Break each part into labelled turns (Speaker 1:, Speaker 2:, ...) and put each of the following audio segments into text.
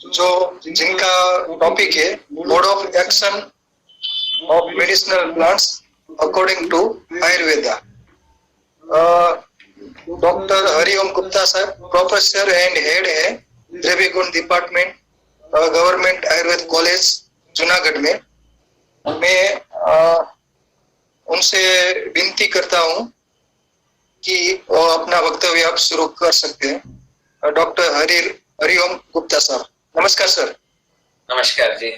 Speaker 1: जो जिनका टॉपिक है mode of action of medicinal plants according to Ayurveda. Doctor Hariom Gupta साहब प्रोफेसर एंड हेड है Dravyaguna department government Ayurveda college Junagadh में। मैं उनसे विनती करता हूं कि वो अपना वक्तव्य आप शुरू कर सकते हैं। डॉक्टर हरिओम गुप्ता साहब, नमस्कार सर।
Speaker 2: नमस्कार जी।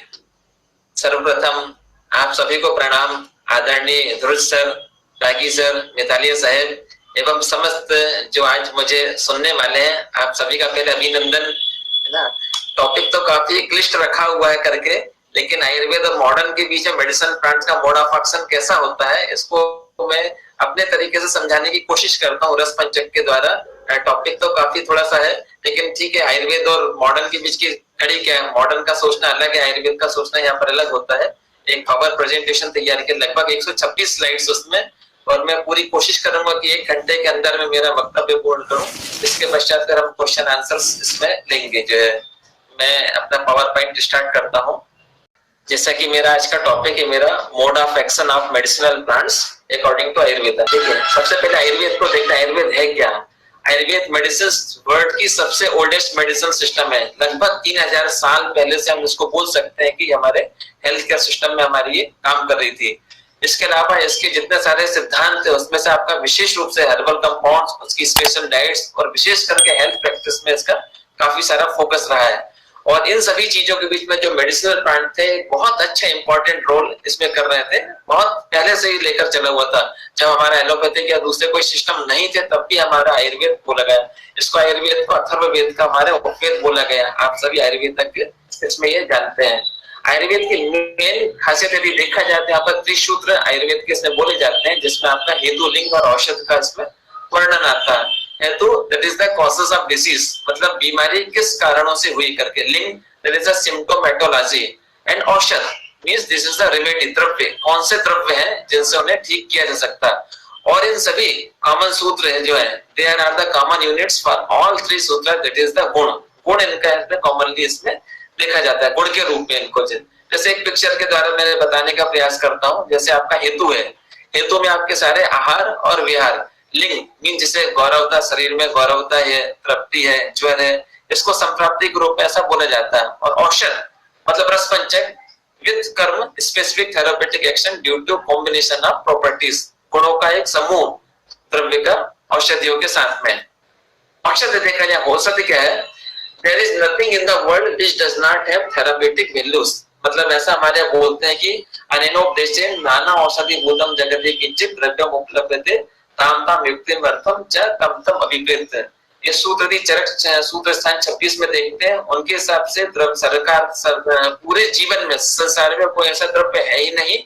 Speaker 2: सर्वप्रथम आप सभी को प्रणाम। आदरणीय ध्रुव सर, रागी सर, मिताली साहब एवं समस्त जो आज मुझे सुनने वाले हैं, आप सभी का पहले अभिनंदन है ना। टॉपिक तो काफी क्लिष्ट रखा हुआ है करके, लेकिन आयुर्वेद और मॉडर्न के बीच में मेडिसिन प्लांट्स का मोड ऑफ एक्शन कैसा होता है, इसको मैं अपने तरीके से समझाने की कोशिश करता हूँ रस पंचक के द्वारा। टॉपिक तो काफी थोड़ा सा है, लेकिन ठीक है। आयुर्वेद और मॉडर्न के बीच की कड़ी क्या है, मॉडर्न का सोचना अलग है, आयुर्वेद का सोचना यहाँ पर अलग होता है। एक पावर प्रेजेंटेशन तैयार किया, लगभग 126 स्लाइड्स उसमें, और मैं पूरी कोशिश करूंगा कि 1 घंटे के अंदर में मेरा वक्तव्य पूर्ण करूं। इसके पश्चात फिर हम क्वेश्चन आंसर्स इसमें लेंगे। जो है मैं अपना पावर पॉइंट स्टार्ट करता हूं। जैसा कि मेरा आज का टॉपिक है, मेरा mode of action of medicinal plants according to Ayurveda. ठीक है, सबसे पहले आयुर्वेद को देखना। आयुर्वेद है क्या? आयुर्वेद मेडिसिन वर्ल्ड की सबसे ओल्डेस्ट मेडिसिन सिस्टम है। लगभग 3000 साल पहले से हम इसको बोल सकते हैं कि हमारे हेल्थ केयर सिस्टम में हमारी ये काम कर रही थी। इसके अलावा इसके जितने सारे सिद्धांत है, उसमें से आपका विशेष रूप से हर्बल कंपाउंड्स, उसकी स्पेशल डाइट्स और विशेष करके हेल्थ प्रैक्टिस में इसका काफी सारा फोकस रहा है। और इन सभी चीजों के बीच में जो मेडिसिनल प्लांट थे, बहुत अच्छा इंपॉर्टेंट रोल इसमें कर रहे थे। बहुत पहले से ही लेकर चला हुआ था। जब हमारा एलोपैथिक या दूसरे कोई सिस्टम नहीं थे, तब भी हमारा आयुर्वेद बोला गया। इसको आयुर्वेद को अथर्ववेद का हमारे उपवेद बोला गया। आप सभी आयुर्वेदज्ञ इसमें ये जानते हैं। आयुर्वेद की मेन खासियत यदि देखा जाए तो यहाँ पर त्रिसूत्र आयुर्वेद के इसमें बोले जाते हैं, जिसमें आपका हेतु, लिंग और औषध का इसमें वर्णन आता है। हेतु that is the causes of disease, मतलब बीमारी किस कारणों से हुई करके। लिंग दैट इज द सिम्प्टोमेटोलॉजी, एंड औषध means this is the remedy, द्रव्य, कौन से द्रव्य हैं जिनसे उन्हें ठीक किया जा सकता है। और इन सभी कॉमन सूत्र है जो है, there are the common units for all three sutra, that is the guna. गुण इनका कॉमनली इसमें देखा जाता है, गुण के रूप में इनको। जैसे एक पिक्चर के द्वारा मैं बताने का प्रयास करता हूँ। जैसे आपका हेतु है, हेतु में आपके सारे आहार और विहार। लिंग मीन जिसे गौरवता, शरीर में गौरवता है, तृप्ति है, ज्वर है, इसको संप्राप्ति के रूप में ऐसा बोला जाता है। और औषध मतलब रस पंचक, with karma specific therapeutic action due to combination of properties, गुणों का एक समूह द्रव्य का औषधियों के साथ में। औषध देखा जाए, औषधि क्या है? There is nothing in the world which does not have therapeutic values। मतलब ऐसा हमारे यहाँ बोलते हैं कि अनेनोपदेशे नाना औषधि भूतम जगति किंचित द्रव्यम उपलभ्यते ताम ताम युक्तिम अर्थम च तम तम अभिप्रेत। ये सूत्र यदि चरक सूत्र स्थान 26 में देखते हैं, उनके हिसाब से द्रव्य सरकार पूरे जीवन में संसार में कोई ऐसा द्रव्य है ही नहीं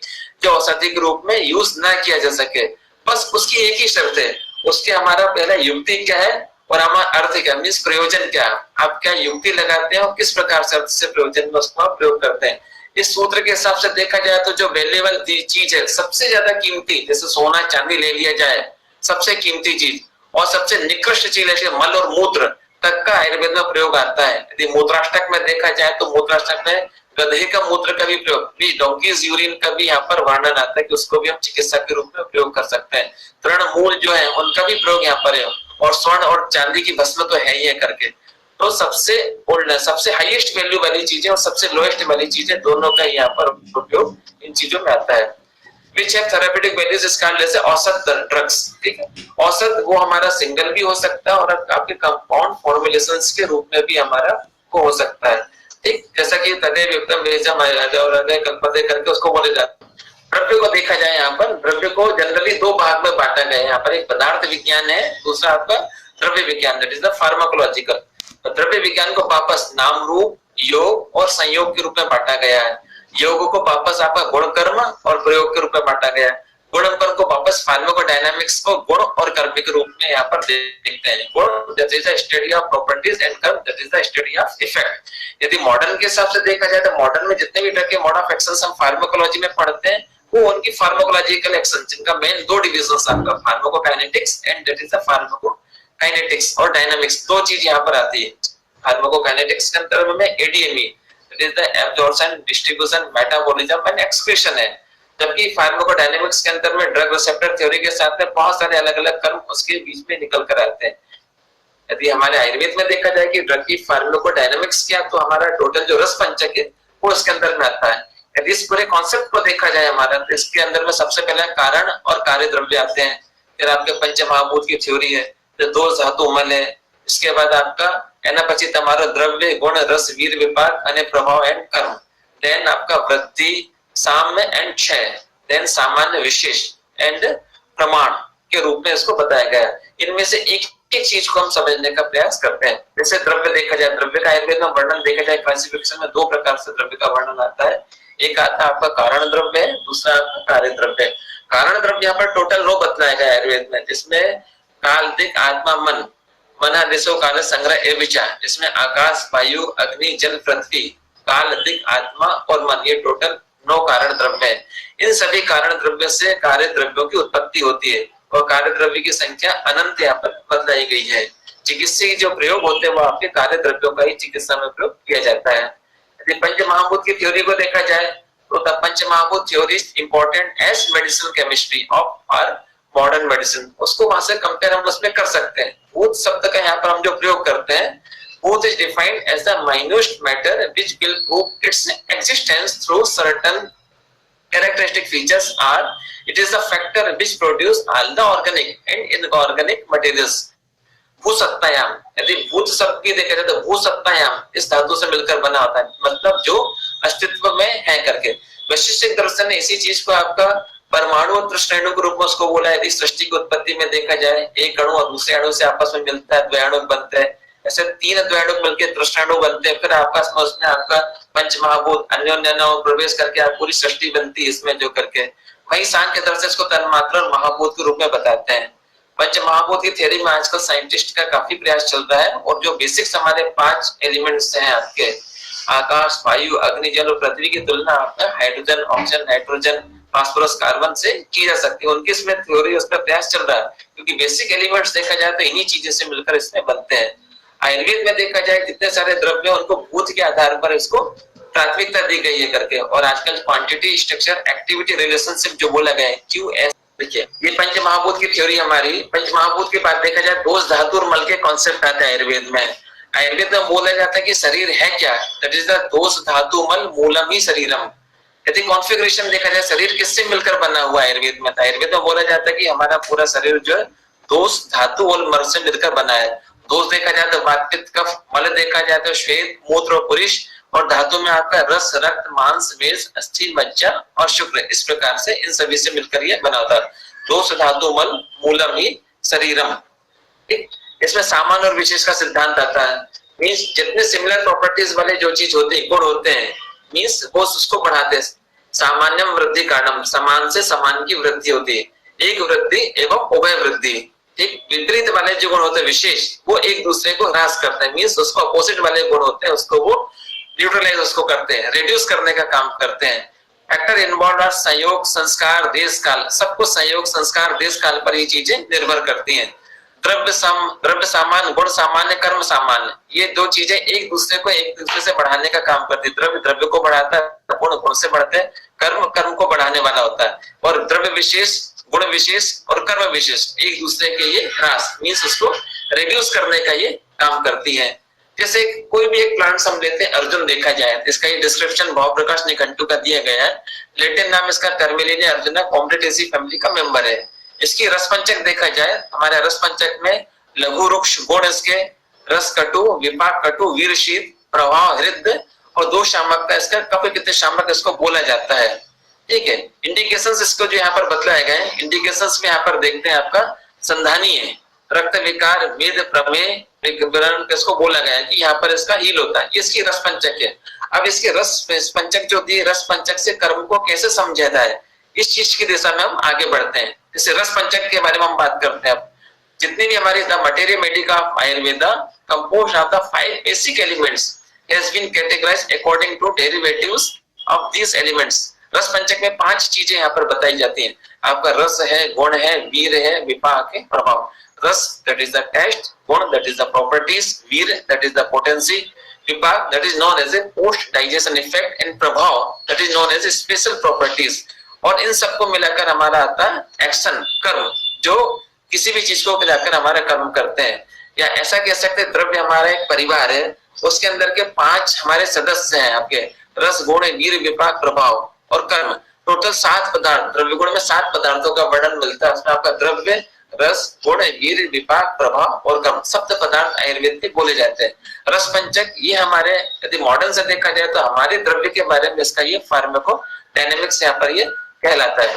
Speaker 2: जो औषधि के रूप में यूज ना किया जा सके। बस उसकी एक ही शर्त है, उसके हमारा पहला युक्ति क्या है और हमारा अर्थ क्या, मीन्स प्रयोजन क्या। आप क्या युक्ति लगाते हैं और किस प्रकार से प्रयोजन में उसको आप प्रयोग करते हैं। इस सूत्र के हिसाब से देखा जाए तो जो वैल्यूएबल चीज है, सबसे ज्यादा कीमती, जैसे सोना चांदी ले लिया जाए, सबसे कीमती चीज और सबसे निकृष्ट चीज है मल और मूत्र तक का आयुर्वेद में प्रयोग आता है। यदि मूत्राष्टक में देखा जाए तो मूत्राष्टक में गधे का मूत्र का भी प्रयोग, डोंकीज यूरिन का भी यहाँ पर वर्णन आता है कि उसको भी हम चिकित्सा के रूप में प्रयोग कर सकते हैं। तृणमूल जो है उनका भी प्रयोग यहाँ पर है, और स्वर्ण और चांदी की भस्म तो है ही है करके। तो सबसे ओल्ड, सबसे हाईएस्ट वैल्यू वाली चीजें और सबसे लोएस्ट वाली चीजें, दोनों का यहाँ पर उपयोग इन चीजों में आता है। Which have therapeutic values is called जैसे औषध ड्रग्स। ठीक है, औषध वो हमारा सिंगल भी हो सकता है और आपके कंपाउंड फॉर्मुलेशंस के रूप में भी हमारा को हो सकता है। ठीक, जैसा कि तदेव युक्तम वेजम हृदय कल्पते करके उसको बोले जाते हैं। द्रव्य को देखा जाए, यहाँ पर द्रव्य को जनरली 2 भाग में बांटा गया है। यहाँ पर एक पदार्थ विज्ञान है, दूसरा आपका द्रव्य विज्ञान, दैट इज द फार्माकोलॉजिकल। द्रव्य विज्ञान को वापस नाम रूप, योग और संयोग के रूप में बांटा गया है। योग को वापस आपका गुण कर्म और प्रयोग के रूप में बांटा गया है। गुण कर्म को वापस फार्माकोडायनामिक्स को गुण और कर्म के रूप में यहाँ पर देखते हैं। Guna that is the study of properties and karma that is the study of effect. यदि मॉडर्न के हिसाब से देखा जाए तो मॉडर्न में जितने भी तरह के मोड ऑफ एक्शंस हम फार्माकोलॉजी में पढ़ते हैं, वो उनकी फार्माकोलॉजिकल एक्शन, जिनका मेन 2 डिविजन्स आपका pharmacokinetics and that is the pharmacokinetics और डायनामिक्स, 2 चीज यहाँ पर आती है। फार्माकोकाइनेटिक्स के अंदर में ADME, it is the absorption, distribution, metabolism and excretion है। जबकि फार्माकोडायनेमिक्स के अंदर में ड्रग रिसेप्टर थ्योरी के साथ में बहुत सारे अलग अलग कर्म उसके बीच में निकल कर आते हैं। यदि हमारे आयुर्वेद में देखा जाए कि ड्रग की फार्माकोडायनेमिक्स क्या, तो हमारा टोटल जो रस पंचक है वो इसके अंदर में आता है। यदि इस पूरे कॉन्सेप्ट को देखा जाए हमारा, तो इसके अंदर में सबसे पहले कारण और कार्य द्रव्य आते हैं। फिर आपके पंच महाभूत की थ्योरी है, फिर दो धातु मल है, इसके बाद आपका एना પછી તમારો દ્રવ્ય ગુણ રસ વીર વિપાક અને પ્રભાવ એન્ડ કર્મ, देन आपका वृद्धि साम्य एंड क्षय, देन सामान्य विशेष एंड प्रमाण के रूप में इसको बताया गया है। इनमें से एक एक चीज को हम समझने का प्रयास करते हैं। जैसे द्रव्य देखा जाए, द्रव्य का आयुर्वेद में वर्णन देखा जाए, क्लासिफिकेशन में दो प्रकार से द्रव्य का वर्णन आता है। एक आता है आपका कारण द्रव्य है, दूसरा आपका कार्य द्रव्य है। कारण द्रव्य यहाँ पर टोटल 9 बतलाया गया आयुर्वेद में, जिसमें काल, दिक, आत्मा, मन, मना, दिशो, काल, संग्रह, विचार, जिसमें आकाश, वायु, अग्नि, जल, पृथ्वी, काल, दिक, आत्मा और मन, ये टोटल 9 कारण द्रव्य है। इन सभी कारण द्रव्य से कार्य द्रव्यों की उत्पत्ति होती है और कार्य द्रव्य की संख्या अनंत यहाँ पर बतलाई गई है। चिकित्सा जो प्रयोग होते हैं वो आपके कार्य द्रव्यों का ही चिकित्सा में प्रयोग किया जाता है। यदि पंच महाभूत की थ्योरी को देखा जाए, तो the pancha mahabhuta theory is important as medicinal chemistry of our modern medicine. उसको वहां से कंपेयर हम उसमें कर सकते हैं। भूत शब्द का यहाँ पर हम जो प्रयोग करते हैं, bhuta is defined as the minute matter which will prove its existence through certain characteristic features are, it is the factor which produce all the organic and inorganic materials। भूसत्तायाम, यदि भूत शब्द की देखा जाए तो भूसत्तायाम इस धातु से मिलकर बना होता है, मतलब जो अस्तित्व में है करके। वैशिष्टिक दर्शन ने इसी चीज को आपका परमाणु और त्रिश्रेणु के रूप में उसको बोला है। यदि सृष्टि की उत्पत्ति में देखा जाए, एक अणु और दूसरे अणु से आपस में मिलता है, द्वैणुक बनते हैं, ऐसे 3 द्वैणुक मिलकर त्रिश्रेणु बनते हैं, फिर आपस में उसमें आपका पंच महाभूत अन्योन्य प्रवेश करके आप पूरी सृष्टि बनती है इसमें जो करके। वही सांख्य दर्शन इसको तन्मात्रा और महाभूत के रूप में बताते हैं। पंच महाभूत की थ्योरी में आजकल साइंटिस्ट का काफी प्रयास चल रहा है और जो बेसिक्स हमारे 5 एलिमेंट्स हैं आपके आकाश, वायु, अग्नि, जल और पृथ्वी की तुलना आपका hydrogen, oxygen, nitrogen, phosphorus, carbon से की जा सकती है। उनकी इसमें थ्योरी, उसका प्रयास चल रहा है, क्योंकि बेसिक एलिमेंट्स देखा जाए तो इन्हीं चीजों से मिलकर इसमें बनते हैं। आयुर्वेद में देखा जाए जितने सारे द्रव्य उनको भूत के आधार पर इसको प्राथमिकता दी गई है करके। और आजकल क्वांटिटी, स्ट्रक्चर, एक्टिविटी रिलेशनशिप जो बोला गया है, QS, देखिए ये पंच महाभूत की थ्योरी हमारी। पंच महाभूत के बाद देखा जाए दोष, धातु और मल के कॉन्सेप्ट आते हैं आयुर्वेद में। आयुर्वेद में बोला जाता है कि शरीर है क्या, दैट इज द दोष, धातु, मल, मूलम ही शरीरम। यदि कॉन्फ़िगरेशन देखा जाए शरीर किससे मिलकर बना हुआ है आयुर्वेद में, आयुर्वेद में बोला जाता है कि हमारा पूरा शरीर जो है दोष, धातु और मल से मिलकर बना है। दोष देखा जाए तो वात, पित्त, कफ, मल देखा जाए तो श्वेत, मूत्र और पुरुष, और धातु में आपका रस, रक्त, मांस, मेद, अस्थि, मज्जा और शुक्र। इस प्रकार से इन सभी से मिलकर ये बना होता है। दोष, धातु, मल, मूलम ही शरीरम। ठीक, इसमें सामान्य और विशेष का सिद्धांत आता है। मींस जितने सिमिलर प्रॉपर्टीज वाले जो चीज होते हैं, गुण होते हैं, मींस वो उसको बढ़ाते हैं। सामान्यम वृद्धि कारणम, समान से समान की वृद्धि होती है। एक वृद्धि एवं उभय वृद्धि। ठीक, विपरीत वाले जो गुण होते हैं विशेष, वो एक दूसरे को ह्रास करते हैं, मींस उसको अपोजिट वाले गुण होते हैं उसको वो न्यूट्रलाइज उसको करते हैं, रिड्यूस करने का काम करते हैं। फैक्टर इन्वॉल्व आर संयोग, संस्कार, देश काल। सबको संयोग, संस्कार, देश काल पर ये चीजें निर्भर करती हैं। द्रव्य सामान्य, गुण सामान्य, कर्म सामान्य, ये दो चीजें एक दूसरे से बढ़ाने का काम करती है। द्रव्य द्रव्य को बढ़ाता है, गुण गुण से बढ़ते हैं, कर्म कर्म को बढ़ाने वाला होता है। और द्रव्य विशेष, गुण विशेष और कर्म विशेष एक दूसरे के ये ह्रास, मीन्स उसको रिड्यूस करने का ये काम करती है। जैसे कोई भी एक प्लांट हम लेते हैं, अर्जुन देखा जाए, इसका ये डिस्क्रिप्शन भाव प्रकाश निघंटु का दिया गया है। लैटिन नाम इसका टर्मिलिनिया अर्जुना, कॉम्प्लिटेसी फैमिली का मेंबर है। इसकी रस पंचक देखा जाए, हमारे रस पंचक में लघु वृक्ष गुण इसके रस कटु, विपाक कटु, वीर शीत, प्रभाव हृदय और 2 शामक का इसका कप पित्त शामक इसको बोला जाता है। ठीक है, इंडिकेशंस इसको जो यहाँ पर बतलाए गए, इंडिकेशंस में यहाँ पर देखते हैं आपका संधानी है, रक्त विकार, मेद, प्रमेय, इसको बोला गया है कि यहाँ पर इसका हील होता है। इसकी रस पंचक है। अब इसके रस पंचक जो दिए, रस पंचक से कर्म को कैसे समझा जाए, इस चीज की दिशा में हम आगे बढ़ते हैं। जैसे रस पंचक के बारे में हम बात करते हैं। अब जितनी भी हमारी the materia medica of Ayurveda composed of the 5 basic elements has been categorized according to derivatives of these elements. रस पंचक में 5 चीजें यहाँ पर बताई जाती हैं। आपका रस है, गुण है, वीर है, विपाक है, प्रभाव। रस that is the taste, गुण that is the properties, Veer that is the potency, विपाक that is known as a post digestion effect, and प्रभाव that is known as a special properties. और इन सबको मिलाकर हमारा आता है एक्शन, कर्म, जो किसी भी चीज को मिलाकर हमारा कर्म करते हैं। या ऐसा कह सकते हैं द्रव्य हमारा एक परिवार है, उसके अंदर के 5 हमारे सदस्य हैं आपके, रस, गुण, वीर, विपाक, प्रभाव और कर्म। टोटल 7 पदार्थ, द्रव्य गुण में 7 पदार्थों का वर्णन मिलता है। उसमें आपका द्रव्य, रस, गुण, वीर, विपाक, प्रभाव और कर्म, सप्त पदार्थ आयुर्वेद के बोले जाते हैं। रस पंचक ये हमारे, यदि मॉडर्न से देखा जाए तो हमारे द्रव्य के बारे में इसका ये फार्माकोडायनामिक्स यहाँ पर ये कहलाता है।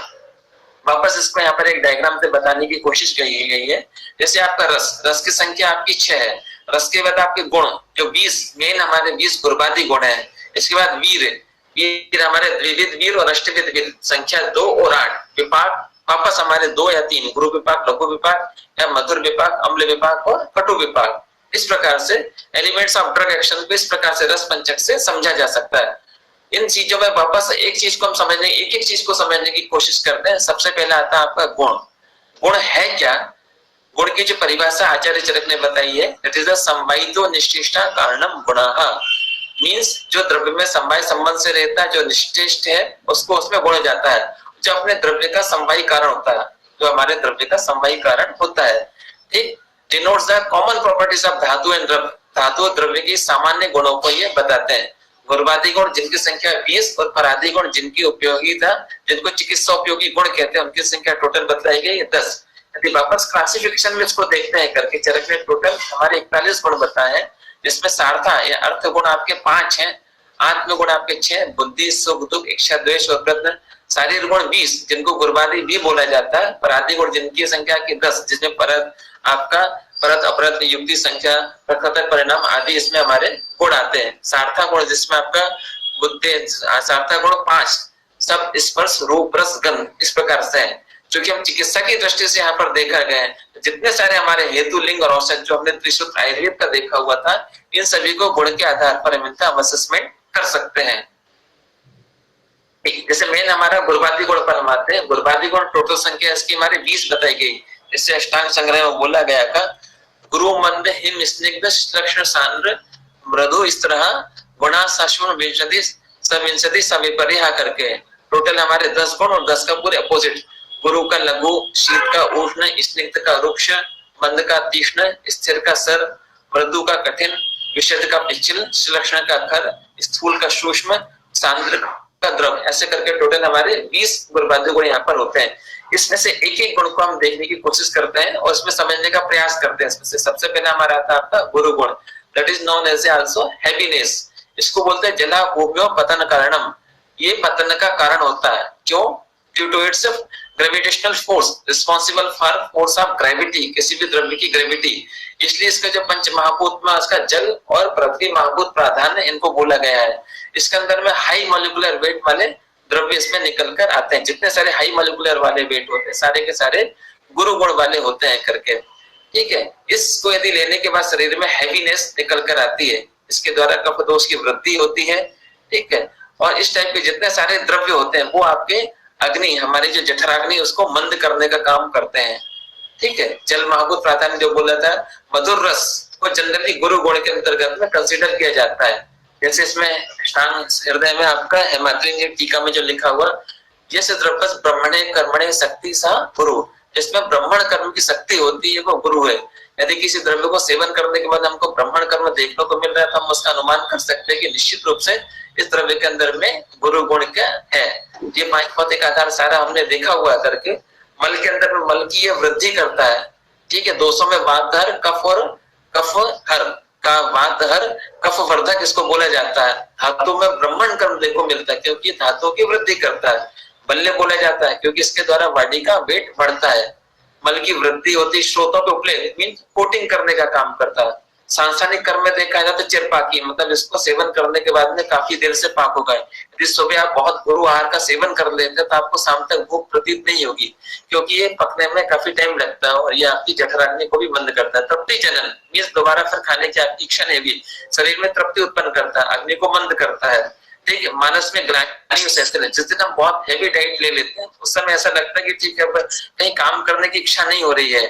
Speaker 2: वापस इसको यहाँ पर एक डायग्राम से बताने की कोशिश की गई है। जैसे आपका रस, रस की संख्या आपकी 6 है। रस के बाद आपके गुण जो 20 मेन हमारे 20 गुरुबादी गुण है। इसके बाद वीर, वीर हमारे द्विविध वीर और अष्टविध वीर, संख्या 2 और 8। विपाक वापस हमारे 2 या 3, गुरु विपाक, लघु विपाक या मधुर विपाक, अम्ल विपाक और कटु विपाक। इस प्रकार से एलिमेंट्स ऑफ ड्रग एक्शन को इस प्रकार से रस पंचक से समझा जा सकता है। इन चीजों में वापस एक चीज को हम समझने, एक एक चीज को समझने की कोशिश करते हैं। सबसे पहला आता है आपका गुण। गुण है क्या? गुण की जो परिभाषा आचार्य चरक ने बताई है, इट इज अ संवायितो निश्चिष्टा कारणम गुणः, मींस जो द्रव्य में समवाय संबंध से रहता है, जो निश्चिष्ट है, उसको उसमें गुण जाता है, जो अपने द्रव्य का समवायी कारण होता है, जो हमारे द्रव्य का समवायी कारण होता है। ठीक, denotes the common properties of धातु एंड द्रव्य, धातु और द्रव्य की सामान्य गुणों को ये बताते हैं। गुरुबादी गुण जिनकी संख्या 20 और परादी गुण जिनकी उपयोगिता, जिनको चिकित्सा उपयोगी गुण कहते हैं, उनकी संख्या टोटल बताई गई है 10। यदि वापस क्लासिफिकेशन में इसको देखते हैं करके, चरक ने टोटल हमारे 41 गुण बताए हैं, जिसमें सार्था या अर्थ गुण आपके 5 हैं, आत्म गुण आपके 6, बुद्धि, सुख, दुख, इच्छा, द्वेष और प्रयत्न, शारीर गुण 20 जिनको गुरुबादी भी बोला जाता है, परादी गुण जिनकी संख्या की 10, जिसमें परत आपका परत, अपरत, युक्ति, संख्या, प्रकृतक, परिणाम आदि इसमें हमारे गुण आते हैं। सार्था गुण जिसमें आपका बुद्धि, सार्था गुण 5, सब, स्पर्श, रूप, रस, गंध, इस प्रकार से है। क्योंकि हम चिकित्सा की दृष्टि से यहाँ पर देखा गया है, जितने सारे हमारे हेतु, लिंग और औषध जो हमने त्रिसूत्र आयुर्वेद का देखा हुआ था, इन सभी को गुण के आधार पर हम इनका असेसमेंट कर सकते हैं। जैसे मेन हमारा गुरुबादी गुण पर हम आते हैं। गुरुबादी गुण टोटल संख्या इसकी हमारे 20 बताई गई। इससे अष्टांग संग्रह में बोला गया का गुरु मंद हिम स्निग्ध लक्षण सांद्र मृदु इस तरह गुणा सशुन विंशति सविंशति सविपरिहा करके टोटल हमारे 10 गुण और 10 का पूरे अपोजिट। गुरु का लघु, शीत का उष्ण, स्निग्ध का रुक्ष, मंद का तीक्ष्ण, स्थिर का सर, मृदु का कठिन, विशद का पिछल, सुलक्षण का खर, स्थूल का सूक्ष्म, सांद्र का द्रव, ऐसे करके टोटल हमारे 20 गुरुबादी गुण यहाँ पर होते हैं। इसमें से एक एक गुण को हम देखने की कोशिश करते हैं और इसमें समझने का प्रयास करते हैं। इसमें से सबसे पहले हमारा आता है आपका गुरु गुण, that is known as also heaviness. इसको बोलते हैं जला भूम्यो पतन कारणम, ये पतन का कारण होता है। क्यों? Due to its gravitational force responsible for force of gravity, किसी भी द्रव्य की ग्रेविटी। इसलिए इसका जो पंच महाभूत में उसका जल और पृथ्वी महाभूत प्राधान्य इनको बोला गया है। इसके अंदर में हाई मॉलिक्यूलर वेट वाले द्रव्य इसमें निकल कर आते हैं। जितने सारे हाई मॉलिक्यूलर वाले वेट होते हैं सारे के सारे गुरु गुण वाले होते हैं करके। ठीक है, इसको यदि लेने के बाद शरीर में हैवीनेस निकल कर आती है, इसके द्वारा कफ दोष की वृद्धि होती है। ठीक है, और इस टाइप के जितने सारे द्रव्य होते हैं वो आपके अग्नि, हमारी जो जठराग्नि उसको मंद करने का काम करते हैं। ठीक है, जल महाभूत प्राधान्य जो बोला था, मधुर रस को जनरली गुरु गुण के अंतर्गत में कंसीडर किया जाता है। जैसे इसमें अष्टांग हृदय में आपका हेमाद्री टीका में जो लिखा हुआ, जैसे द्रव्य ब्रह्मणे कर्मणे शक्ति सा गुरु, जिसमें ब्राह्मण कर्म की शक्ति होती है वो गुरु है। यदि किसी द्रव्य को सेवन करने के बाद हमको ब्राह्मण कर्म देखने को मिल रहा है तो हम उसका अनुमान कर सकते हैं कि निश्चित रूप से इस द्रव्य के अंदर में गुरु गुण क्या है। ये 5 भौतिक आधार सारा हमने देखा हुआ करके। मल के अंदर में मल की ये वृद्धि करता है। ठीक है, दोषों में वातहर, कफ और कफ हर का वातहर कफ वर्धक इसको बोला जाता है। धातु में ब्राह्मण कर्म देखो मिलता है क्योंकि धातु की वृद्धि करता है। बल्ले बोला जाता है क्योंकि इसके द्वारा बॉडी का वेट बढ़ता है। मल की वृद्धि होती है, स्रोतों पे उपलब्ध मीन कोटिंग करने का काम करता है। सांसानिक कर्म में देखा जाए तो चिरपाकी, मतलब इसको सेवन करने के बाद में काफी देर से पाक हो गए। यदि सुबह आप बहुत गुरु आहार का सेवन कर लेते हैं तो आपको शाम तक भूख प्रतीत नहीं होगी क्योंकि ये पकने में काफी टाइम लगता है और ये आपकी जठराग्नि को भी बंद करता है। तृप्ति जनन मीन्स दोबारा फिर खाने की आपकी इच्छा नहीं होगी, शरीर में तृप्ति उत्पन्न करता है, अग्नि को बंद करता है। ठीक है, मानस में ग्लाइकोजेन सेंसर है। जिस दिन हम बहुत हैवी डाइट ले लेते हैं उस समय ऐसा लगता है कि ठीक है कहीं काम करने की इच्छा नहीं हो रही है।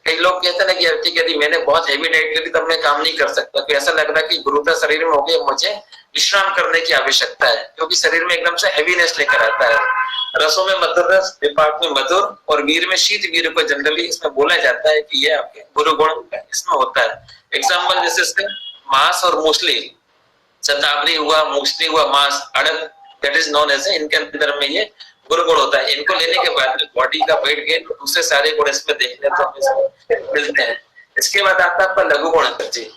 Speaker 2: कई लोग कहते हैं ना कि यार ठीक है, मैंने बहुत हैवी डाइट ली तब मैं काम नहीं कर सकता, तो ऐसा लग रहा है कि गुरुता शरीर में हो गया, मुझे विश्राम करने की आवश्यकता है, क्योंकि शरीर में एकदम से हैवीनेस लेकर आता है। रसों में मधुर रस, विपाक में मधुर और वीर में शीत वीर को जनरली इसमें बोला जाता है कि ये आपके गुरु गुण इसमें होता है। एग्जाम्पल जैसे इसके मांस और मूसली, शतावरी हुआ, मूसली हुआ, मांस, अड़द, दैट इज नोन एज, इनके अंदर में ये गुरु गुण होता है। इनको लेने के बाद बॉडी का वेट गेन, दूसरे सारे गुण इसमें देखने तो हमें मिलते हैं। इसके बाद आता है आपका लघु गुण जी।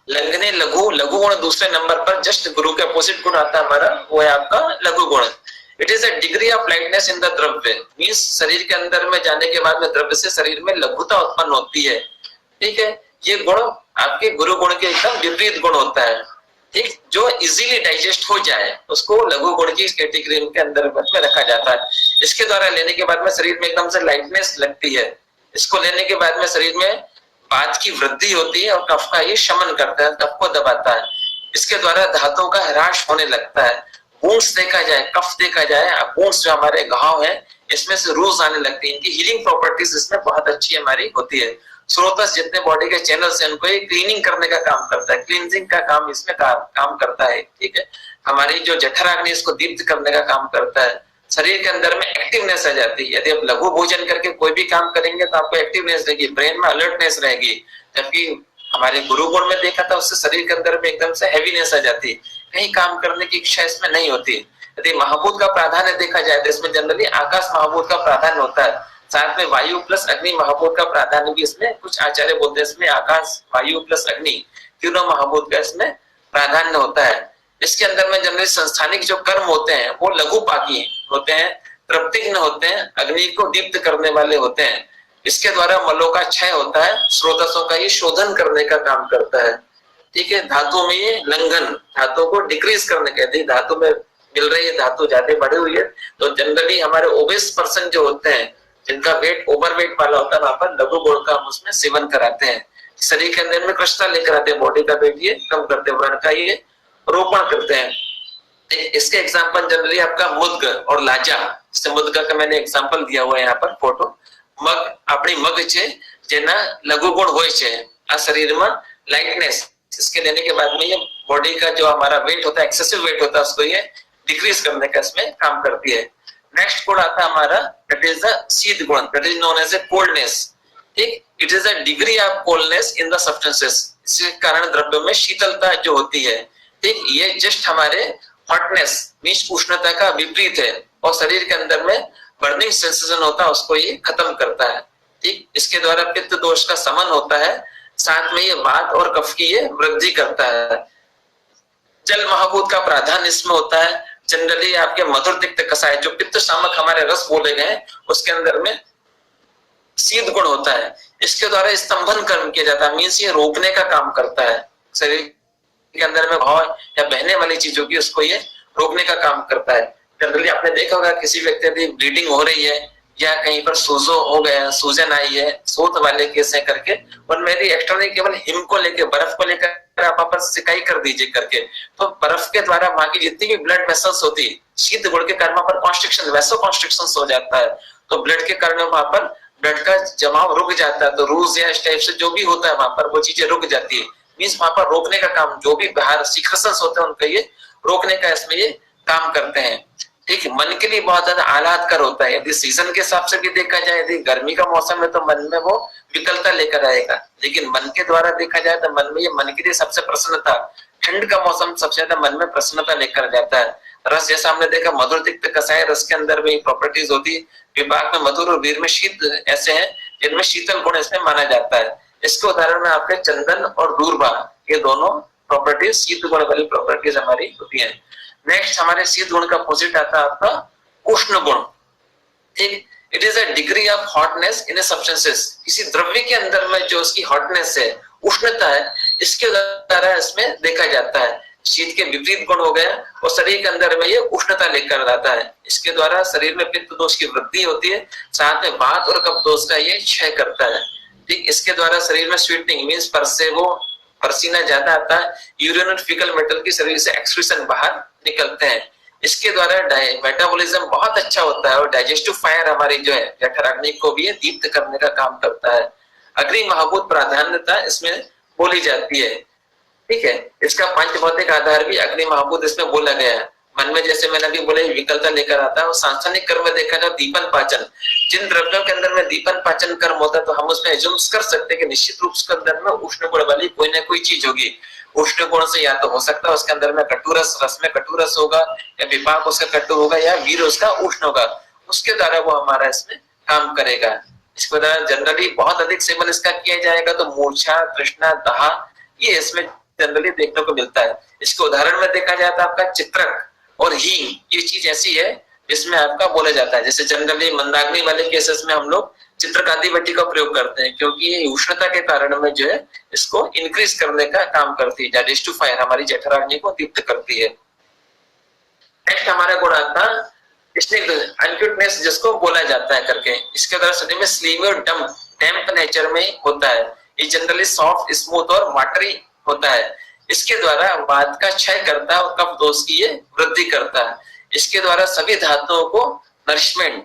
Speaker 2: लंघने लघु, लघु गुण दूसरे नंबर पर, जस्ट गुरु के अपोजिट गुण आता है हमारा, वो है आपका लघु गुण। It is a degree of lightness in the द्रव्य, मींस शरीर के अंदर में जाने के बाद में द्रव्य से शरीर में लघुता उत्पन्न होती है। ठीक है, ये गुण आपके गुरु गुण के एकदम विपरीत गुण होता है। ठीक, जो इजीली डाइजेस्ट हो जाए उसको लघु गुण की कैटेगरी के अंदर में रखा जाता है। इसके द्वारा लेने के बाद में शरीर में एकदम से लाइटनेस लगती है। इसको लेने के बाद में शरीर में वात की वृद्धि होती है और कफ का ये शमन करता है, कफ को दबाता है। इसके द्वारा धातुओं का ह्रास होने लगता है। वुंड्स देखा जाए, कफ देखा जाए, वुंड्स जो हमारे घाव है इसमें से रूज आने लगती है। इनकी हीलिंग प्रॉपर्टीज इसमें बहुत अच्छी हमारी होती है। स्रोतस जितने बॉडी के चैनल्स हैं उनको ये क्लीनिंग करने का काम करता है, क्लींजिंग का काम इसमें काम करता है। ठीक है, हमारी जो जठराग्नि इसको दीप्त करने का काम करता है। शरीर के अंदर में एक्टिवनेस आ जाती है। यदि आप लघु भोजन करके कोई भी काम करेंगे तो आपको एक्टिवनेस रहेगी, ब्रेन में अलर्टनेस रहेगी। जबकि हमारे गुरु गुण में देखा था उससे शरीर के अंदर में एकदम से हैवीनेस आ जाती है, कहीं काम करने की इच्छा इसमें नहीं होती। यदि महाभूत का प्राधान्य देखा जाए तो इसमें जनरली आकाश महाभूत का प्राधान्य होता है, साथ में वायु प्लस अग्नि महाभूत का प्राधान्य भी इसमें, कुछ आचार्य बोलते हैं इसमें आकाश, वायु प्लस अग्नि तीनों महाभूत का इसमें प्राधान्य होता है। इसके अंदर में जनरली संस्थानिक जो कर्म होते हैं वो लघु पाकी होते हैं, तृप्तिघ्न होते हैं, अग्नि को दीप्त करने वाले होते हैं। इसके द्वारा मलों का क्षय होता है, स्रोतसों का ये शोधन करने का काम करता है। ठीक है, धातु में ये लंघन, धातु को डिक्रीज करने का, यदि धातु में मिल रही है, धातु ज्यादा बढ़ी हुई है तो जनरली हमारे ओबेस पर्सन जो होते हैं, जिनका वेट ओवरवेट वाला होता है, वहां पर लघु गुण का हम उसमें सेवन कराते हैं। शरीर के अंदर में कृष्णा लेकर आते हैं, बॉडी का वेट ये कम करते हैं, व्रण का ये रोपण करते हैं। इसके एग्जांपल जनरली आपका मुद्ग और लाजा, जैसे मुद्ग का मैंने एग्जांपल दिया हुआ है यहाँ पर फोटो। मग, अपनी मग છે જેના લઘુ ગુણ હોય છે આ શરીરમાં લાઇટનેસ, इसके लेने के बाद में ये बॉडी का जो हमारा वेट होता है, एक्सेसिव वेट होता है, उसको ये डिक्रीज करने का इसमें काम करती है। नेक्स्ट गुण आता है हमारा, that is the sheeta guna, that is known as a coldness. ठीक, it is a degree of coldness in the substances, इसके कारण द्रव्यों में शीतलता जो होती है। ठीक, ये जस्ट हमारे हॉटनेस मींस उष्णता का विपरीत है और शरीर के अंदर में बर्निंग सेंसेशन होता है, उसको ये खत्म करता है। ठीक, इसके द्वारा पित्त दोष का समन होता है, साथ में ये वात और कफ की ये वृद्धि करता है। जल महाभूत का प्राधान्य इसमें होता है। जनरली आपके मधुर तिक्त कषाय, जो पित्त शामक हमारे रस बोले गए, उसके अंदर में शीत गुण होता है। इसके द्वारा स्तंभन कर्म किया जाता है, मीन्स ये रोकने का काम करता है। शरीर के अंदर में भाव या बहने वाली चीजों की उसको ये रोकने का काम करता है। जनरली आपने देखा होगा किसी व्यक्ति यदि ब्लीडिंग हो रही है या कहीं पर सूजो हो गया, सूजन आई है, सोत वाले केस है करके, उनमें यदि एक्स्ट्रा केवल हिम को लेकर, बर्फ को लेकर आप पर सिकाई कर दीजिए करके, तो बर्फ के द्वारा वहां की जितनी भी ब्लड वेसल्स होती है, शीत गुण के कारण वहां पर कॉन्स्ट्रिक्शन, वैसो कॉन्स्ट्रिक्शन हो जाता है, तो ब्लड के कारण वहां पर ब्लड का जमाव रुक जाता है। तो रूज या इस टाइप से जो भी होता है वहां पर वो चीजें रुक जाती है, मीन्स वहां पर रोकने का काम, जो भी बाहर सीक्रेशंस होते हैं उनका ये रोकने का इसमें ये काम करते हैं। ठीक है, मन के लिए बहुत ज्यादा आह्लादकर होता है। यदि सीजन के हिसाब से भी देखा जाए, यदि गर्मी का मौसम है तो मन में वो विकलता लेकर आएगा, लेकिन मन के द्वारा देखा जाए तो मन में ये मन के लिए सबसे प्रसन्नता, ठंड का मौसम सबसे ज्यादा मन में प्रसन्नता लेकर जाता है। रस जैसा हमने देखा मधुर तिक्त कषाय रस के अंदर में प्रॉपर्टीज होती है, विपाक में मधुर और वीर में शीत ऐसे हैं जिनमें शीतल गुण इसमें माना जाता है। इसके उदाहरण में आपके चंदन और दूरबा, ये दोनों प्रॉपर्टीज शीत गुण वाली प्रॉपर्टीज हमारी होती है। नेक्स्ट हमारे शीत गुण का अपोजिट आता है आपका उष्ण गुण। ठीक, it is a degree of hotness in A substances, किसी द्रव्य के अंदर में जो उसकी हॉटनेस है, उष्णता है, इसके द्वारा इसमें देखा जाता है। शीत के विपरीत गुण हो गया और शरीर के अंदर में ये उष्णता लेकर आता है। इसके द्वारा शरीर में पित्त दोष की वृद्धि होती है, साथ में वात और कफ दोष का ये क्षय करता है। ठीक, इसके द्वारा शरीर में स्वीटनिंग मीन्स परसेवो, पसीना ज्यादा आता है, यूरिन और फीकल मेटल की शरीर से एक्सक्रीशन बाहर निकलते हैं। इसके द्वारा मेटाबॉलिज्म बहुत अच्छा होता है और डाइजेस्टिव फायर हमारी जो है जठराग्नि को भी दीप्त करने का काम करता है। अग्नि महाभूत प्राधान्यता इसमें बोली जाती है। ठीक है, इसका पंच भौतिक आधार भी अग्नि महाभूत इसमें बोला गया है। मन में जैसे मैंने अभी बोला विकलता लेकर आता है, और सांसानिक कर्म में देखा जाए दीपन पाचन, जिन द्रव्यों के अंदर में दीपन पाचन कर्म होता है तो हम उसमें एज्यूम्स कर सकते हैं कि निश्चित रूप से अंदर में उष्ण गुण वाली कोई ना कोई चीज होगी। उष्ण गुण से या तो हो सकता है उसके अंदर में कटुरस, रस में कटुरस होगा, या विपाक उसका कटु होगा, या वीर उसका उष्ण होगा, उसके द्वारा वो हमारा इसमें काम करेगा। इसके द्वारा जनरली बहुत अधिक सेवन इसका किया जाएगा तो मूर्छा, तृष्णा, दाह ये इसमें जनरली देखने को मिलता है। इसके उदाहरण में देखा जाए तो आपका चित्रक और हींग, ये चीज ऐसी है जिसमें आपका बोला जाता है। जैसे जनरली मंदाग्नि वाले केसेस में हम लोग चित्रकांति भट्टी का प्रयोग करते हैं, क्योंकि ये उष्णता के कारण में जो है इसको इंक्रीज करने का काम करती है, डाइजेस्टिव फायर हमारी जठराग्नि को दीप्त करती है। नेक्स्ट हमारा गुण आता अनक्यूटनेस, जिसको बोला जाता है करके, इसके द्वारा शरीर में स्लीमी और डैम्प नेचर में होता है। ये जनरली सॉफ्ट, स्मूथ और वाटरी होता है। इसके द्वारा वात का क्षय करता है और कफ दोष की ये वृद्धि करता है। इसके द्वारा सभी धातुओं को नरिशमेंट,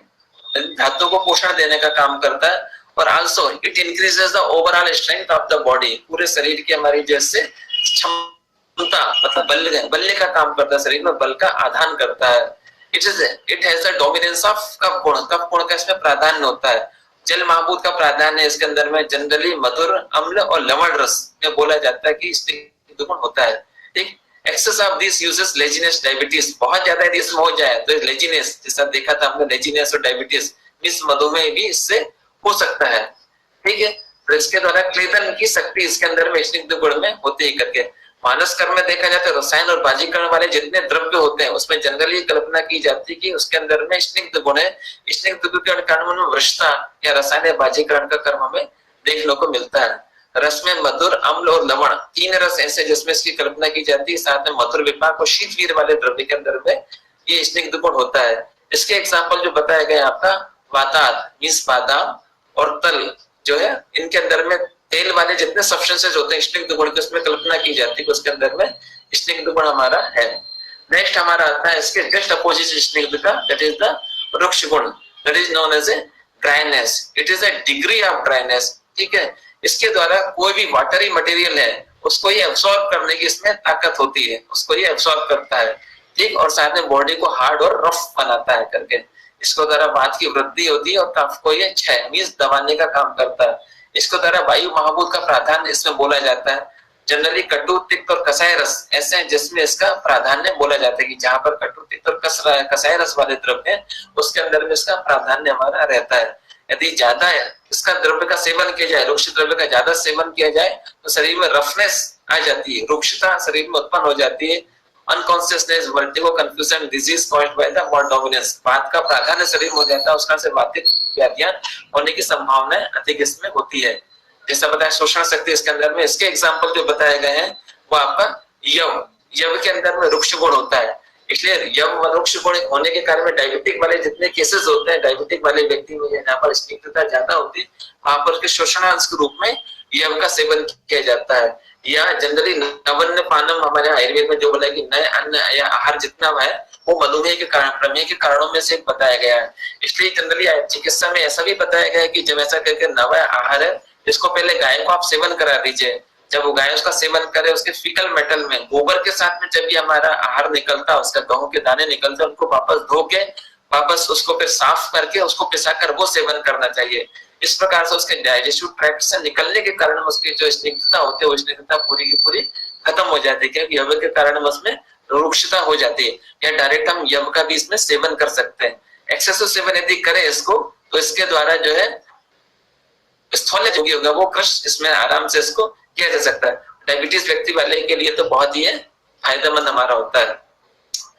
Speaker 2: धातुओं को पोषण देने का काम करता है, और also it increases the overall strength of the body, पूरे शरीर की हमारी जैसे क्षमता मतलब बल्ले का काम करता है, शरीर में बल का आधान करता है। It has the dominance of kapha guna, kapha गुण का इसमें प्राधान्य होता है। जल महाभूत का प्राधान्य है इसके अंदर में, जनरली मधुर, अम्ल और लवण रस में बोला जाता है कि स्निग्ध गुण होता है। ठीक, excess of this uses laziness, diabetes, बहुत ज्यादा यदि इसमें हो जाए तो लेजीनेस, जैसा देखा था हमने लेजीनेस और डायबिटीज, इस मधुमेह भी इससे हो सकता है। ठीक है, तो इसके द्वारा क्लेदन की शक्ति इसके अंदर में स्निग्ध गुण में होती है करके। मानस कर्म में देखा जाता है रसायन और बाजीकरण वाले जितने द्रव्य होते हैं उसमें जनरली कल्पना की जाती है कि उसके अंदर में स्निग्ध गुण है। स्निग्ध गुण के कारण में वृषता या रसायन या बाजीकरण का कर्म हमें देखने को मिलता है। रस में मधुर, अम्ल और लवण, तीन रस ऐसे जिसमें इसकी कल्पना की जाती है। साथ में मधुर, विपाक और शीत वीर वाले द्रव्य के अंदर में ये स्निग्ध गुण होता है। इसके एग्जाम्पल जो बताया गया आपका वाताद मींस बादाम और तल जो है, इनके अंदर में तेल वाले जितने सब्सटेंसेस होते हैं स्निग्ध गुण की उसमें कल्पना की जाती है, उसके अंदर में स्निग्ध गुण हमारा है। नेक्स्ट हमारा आता है इसके जस्ट अपोजिट स्निग्ध का, that is the ruksha guna, that is known as a dryness. It is a degree of dryness. ठीक है, इसके द्वारा कोई भी वाटरी मटेरियल है उसको ये एब्सॉर्ब करने की इसमें ताकत होती है, उसको ये एब्सॉर्ब करता है। ठीक, और साथ में बॉडी को हार्ड और रफ बनाता है करके। इसको द्वारा वात की वृद्धि होती है और कफ को ये क्षय मींस दबाने का काम करता है। इसको द्वारा वायु महाभूत का प्राधान्य इसमें बोला जाता है। जनरली कटु, तिक्त और कसाय रस ऐसे हैं जिसमें इसका प्राधान्य बोला जाता है कि जहां पर कटु, तिक्त और कसाय रस वाले द्रव्य है उसके अंदर में इसका प्राधान्य हमारा रहता है। यदि ज्यादा इसका द्रव्य का सेवन किया जाए, रुक्ष द्रव्य का ज्यादा सेवन किया जाए तो शरीर में रफनेस आ जाती है, रुक्षता शरीर में उत्पन्न हो जाती है। Unconsciousness, vertigo, confusion, disease caused by the what dominance, बात का प्राधान्य शरीर में हो जाता है, उसका से वातिक व्याधियां होने की संभावना अधिक इसमें होती है। जैसा बताया शोषण शक्ति इसके अंदर में, इसके एग्जाम्पल जो बताए गए हैं वो आपका यव के अंदर में रुक्ष गुण होता है। इसलिए यव रुक्ष गुण होने के कारण में डायबिटिक वाले जितने केसेस होते हैं, डायबिटिक वाले व्यक्ति में जहाँ पर स्निग्धता ज्यादा होती है वहां पर उसके शोषणांश के रूप में यव का सेवन किया जाता है। या जनरली नवन्न पानम हमारे आयुर्वेद में जो बोला है कि नए अन्न या आहार जितना है वो मधुमेह के कारण, प्रमेह के कारणों में से बताया गया है। इसलिए जनरली चिकित्सा में ऐसा भी बताया गया है कि जब ऐसा करके नवा आहार है इसको पहले गाय को आप सेवन करा दीजिए। जब वो गाय उसका सेवन करे उसके फीकल मेटल में गोबर के साथ में जब भी हमारा आहार निकलता है, उसका गेहूं के दाने निकलते हैं, उनको वापस धो के वापस उसको फिर साफ करके उसको पिसाकर वो सेवन करना चाहिए। इस प्रकार से उसके डाइजेस्टिव ट्रैक्ट से निकलने के कारण उसकी जो स्निग्धता होती है वो स्निग्धता पूरी की पूरी खत्म हो जाती है, क्योंकि यव के कारण उसमें रुक्षता हो जाती है। या डायरेक्ट हम यव का भी इसमें सेवन कर सकते हैं। एक्सेसिव सेवन यदि करें इसको तो इसके द्वारा जो है स्थूल जो भी होगा वो क्रश इसमें आराम से इसको किया जा सकता है। डायबिटीज व्यक्ति वाले के लिए तो बहुत ही फायदेमंद हमारा होता है।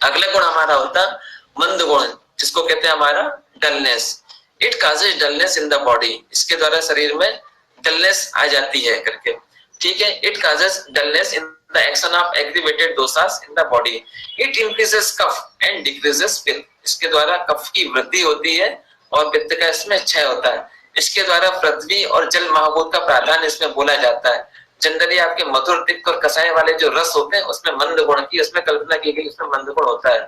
Speaker 2: अगला गुण हमारा होता है मंद गुण, जिसको कहते हैं हमारा dullness. It causes dullness in the body, इसके द्वारा शरीर में डलनेस आ जाती है करके। ठीक है, it causes dullness in the action of aggravated doshas in the body. It increases kapha and decreases pitta, इसके द्वारा कफ की वृद्धि होती है और पित्त का इसमें क्षय होता है। इसके द्वारा पृथ्वी और जल महाभूत का प्राधान्य इसमें बोला जाता है। जनरली आपके मधुर, तिक्त और कसाय वाले जो रस होते हैं उसमें मंद गुण की उसमें कल्पना की गई, उसमें मंद गुण होता है।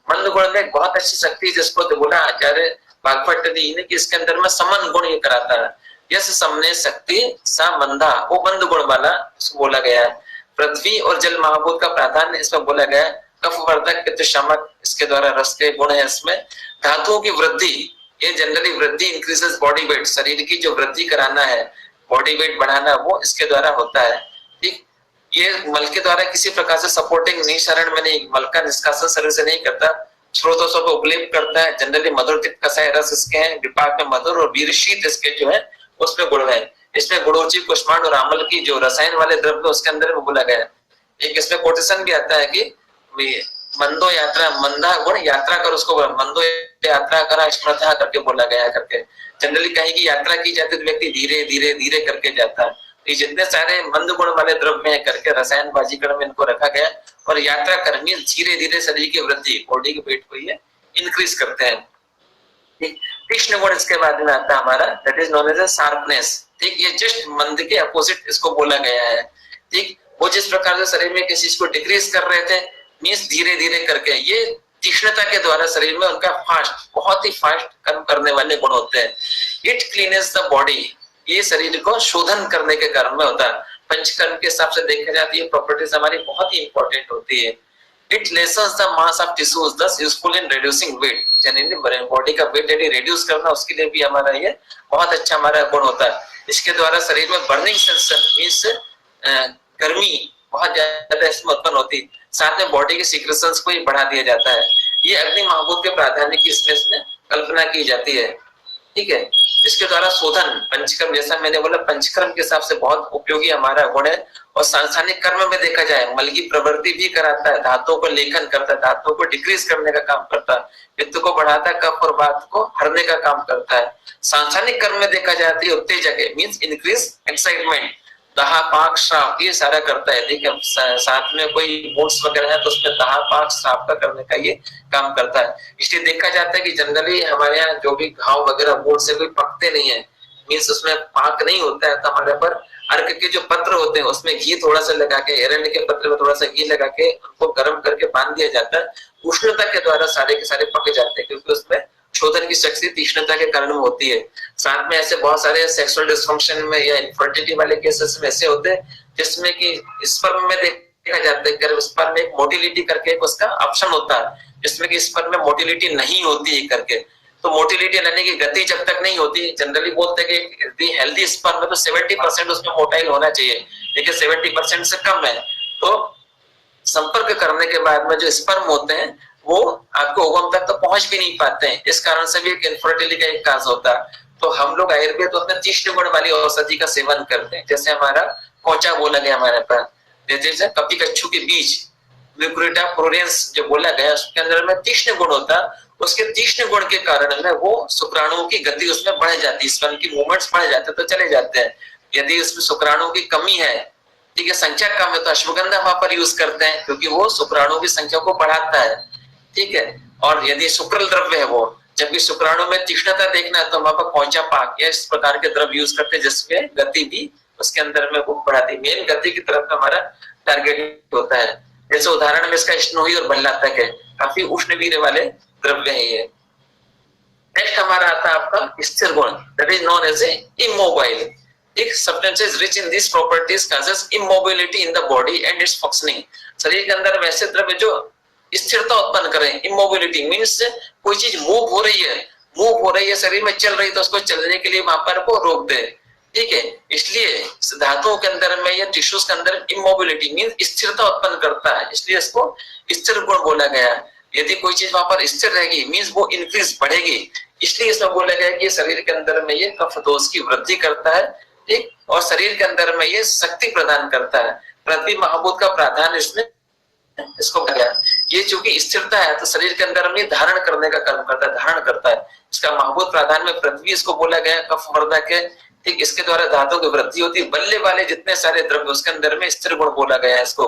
Speaker 2: मंद गुण में एक बहुत अच्छी शक्ति जिसको तो बोला आचार्य वाग्भट ने कि इसके अंदर में समन गुण ये कराता है। यश समने शक्ति सा मंदा, वो मंद गुण वाला उसको बोला गया है। पृथ्वी और जल महाभूत का प्राधान्य इसमें बोला गया है। कफ वर्धक, पित्त शामक, इसके द्वारा रस के गुण है इसमें। धातुओं की वृद्धि, ये जनरली वृद्धि इंक्रीजेस बॉडी वेट, शरीर की जो वृद्धि कराना है, बॉडी वेट बढ़ाना, वो इसके द्वारा होता है। ठीक, ये मल के द्वारा किसी प्रकार से सपोर्टिंग निःसरण में नहीं, मल का निष्कासन शरीर से नहीं करता, स्रोतों से उपलेप करता है। जनरली मधुर तिक्त कसाय रस इसके हैं, विपाक में मधुर और वीर शीत इसके जो है उसमें गुण है। इसमें गुड़ोची, कुष्मांड और आमल की जो रसायन वाले द्रव्य उसके अंदर में बोला गया है। एक इसमें कोटेशन भी आता है कि मंदो यात्रा, मंदा गुण यात्रा कर, उसको मंदो यात्रा करा स्मृता करके बोला गया करके। जनरली कहीं की यात्रा की जाती तो व्यक्ति धीरे धीरे धीरे करके जाता है। तो जितने सारे मंद गुण वाले द्रव्य हैं करके रसायन बाजीकरण में इनको रखा गया। और यात्रा कर्मी धीरे धीरे शरीर की वृद्धि, बॉडी के वेट को ये इंक्रीज करते हैं। तीक्ष्ण गुण इसके बाद में आता है हमारा, that is known as sharpness. ठीक, ये जस्ट मंद के अपोजिट इसको बोला गया है। ठीक, वो जिस प्रकार से शरीर में किसी चीज को डिक्रीज कर रहे थे, मीन्स धीरे धीरे करके, ये तीक्ष्णता के द्वारा शरीर में उनका फास्ट, बहुत ही फास्ट कर्म करने वाले गुण होते हैं। इट क्लीनेस द बॉडी, ये शरीर को शोधन करने के कारण में होता है। पंचकर्म के हिसाब से देखा जाती है प्रॉपर्टीज हमारी बहुत ही इंपॉर्टेंट होती है। It lessens the mass of tissues, thus useful in reducing weight, यानी बॉडी का वेट यदि रिड्यूस करना, उसके लिए भी हमारा ये बहुत अच्छा हमारा गुण होता है। इसके द्वारा शरीर में बर्निंग सेंसेशन, मीन्स गर्मी बहुत ज्यादा इसमें उत्पन्न होती, साथ में बॉडी के सीक्रेशंस को ही बढ़ा दिया जाता है। ये अग्नि महाभूत के प्राधान्य की इसमें कल्पना की जाती है। ठीक है, इसके द्वारा शोधन, पंचकर्म, जैसा मैंने बोला पंचकर्म के हिसाब से बहुत उपयोगी हमारा गुण है। और सांसारिक कर्म में देखा जाए मल की प्रवृत्ति भी कराता है, धातुओं को लेखन करता है, धातुओं को डिक्रीज करने का काम करता है, पित्त को बढ़ाता है, कफ और वात को हरने का काम करता है। सांसारिक कर्म में देखा जाती है उत्तेजक है, मीन्स इंक्रीज एक्साइटमेंट, दाह पाक श्राप, ये सारा करता है। ठीक है, साथ में कोई वोट्स वगैरह है तो उसमें दाह पाक श्राप का करने का ये काम करता है। इसलिए देखा जाता है कि जनरली हमारे यहाँ जो भी घाव वगैरह वोट से कोई पकते नहीं है, मीन्स उसमें पाक नहीं होता है, तो हमारे पर अर्क के जो पत्र होते हैं उसमें घी थोड़ा सा लगा के, हिरण्य के पत्र में थोड़ा सा घी लगा के उनको गर्म करके बांध दिया जाता है। उष्णता के द्वारा सारे के सारे पक जाते हैं, क्योंकि उसमें शोधन की शक्ति तीक्ष्णता के कारण होती है। साथ में ऐसे बहुत सारे सेक्सुअल डिसफंक्शन में या इनफर्टिलिटी वाले केसेस में ऐसे होते हैं जिसमें कि स्पर्म में देखा जाता है, स्पर्म में एक मोटिलिटी करके एक उसका ऑप्शन होता है, जिसमें कि स्पर्म में मोटिलिटी नहीं होती है करके। तो मोटिलिटी यानी कि गति जब तक नहीं होती, जनरली बोलते हैं कि हेल्दी स्पर्म में तो 70% उसमें मोटाइल होना चाहिए, लेकिन 70% से कम है। तो संपर्क करने के बाद में जो स्पर्म होते हैं वो आपके ओवम तक तो पहुंच भी नहीं पाते हैं, इस कारण से भी एक इनफर्टिलिटी का एक काज होता है। तो हम लोग आयुर्वेद तो अपने तीक्ष्ण गुण वाली औषधि का सेवन करते हैं, जैसे हमारा कोचा बोला गया हमारे पास, जैसे कपी कच्छू के बीज म्यूक्रिटा प्रोरेंस जो बोला गया, उसके अंदर में तीक्ष्ण गुण होता है। उसके तीक्ष्ण गुण के कारण में वो शुक्राणुओं की गति उसमें बढ़ जाती है, स्पर्म की मूवमेंट्स बढ़ जाते हैं तो चले जाते हैं। यदि उसमें शुक्राणुओं की कमी है, ठीक है, संख्या कम है, तो अश्वगंधा वहां पर यूज करते हैं, क्योंकि वो शुक्राणुओं की संख्या को बढ़ाता है। ठीक है, और यदि शुक्र द्रव्य है वो, जबकि शुक्राणु में तीक्ष्णता देखना है तो वहां पर पहुंचा पाक या इस प्रकार के द्रव्य यूज करते हैं, जिसमें गति भी उसके अंदर में वो बढ़ाती, मेन गति की तरफ हमारा टारगेट होता है। जैसे उदाहरण में इसका स्नोही और भल्लातक है, काफी उष्णवीर्य वाले द्रव्य है ये। नेक्स्ट हमारा आता है आपका sthira guna, that is known as a immobile. एक substances rich in this properties causes immobility in the body and its functioning. शरीर के अंदर वैसे द्रव्य जो स्थिरता उत्पन्न करें, इमोबिलिटी मींस कोई चीज मूव हो रही है शरीर में चल रही है तो उसको चलने के लिए वहां पर वो रोक दे। ठीक है, इसलिए धातुओं के अंदर में या टिश्यूज के अंदर इमोबिलिटी मींस स्थिरता उत्पन्न करता है, इसलिए इसको स्थिर गुण बोला गया। यदि कोई चीज वहां पर स्थिर रहेगी मींस वो इंक्रीज बढ़ेगी, इसलिए इसमें बोला गया कि शरीर के अंदर में ये कफ दोष की वृद्धि करता है। ठीक, और शरीर के अंदर में ये शक्ति प्रदान करता है। पृथ्वी महाभूत का प्राधान्य इसमें इसको गया, ये चूंकि स्थिरता है तो शरीर के अंदर में धारण करने का कर्म करता है, धारण करता है। इसका महाभूत प्राधान्य में पृथ्वी इसको बोला गया कफ वर्धक है। ठीक, इसके द्वारा धातु की वृद्धि होती है। बल्ले वाले जितने सारे द्रव्य उसके अंदर में स्थिर गुण बोला गया है। इसको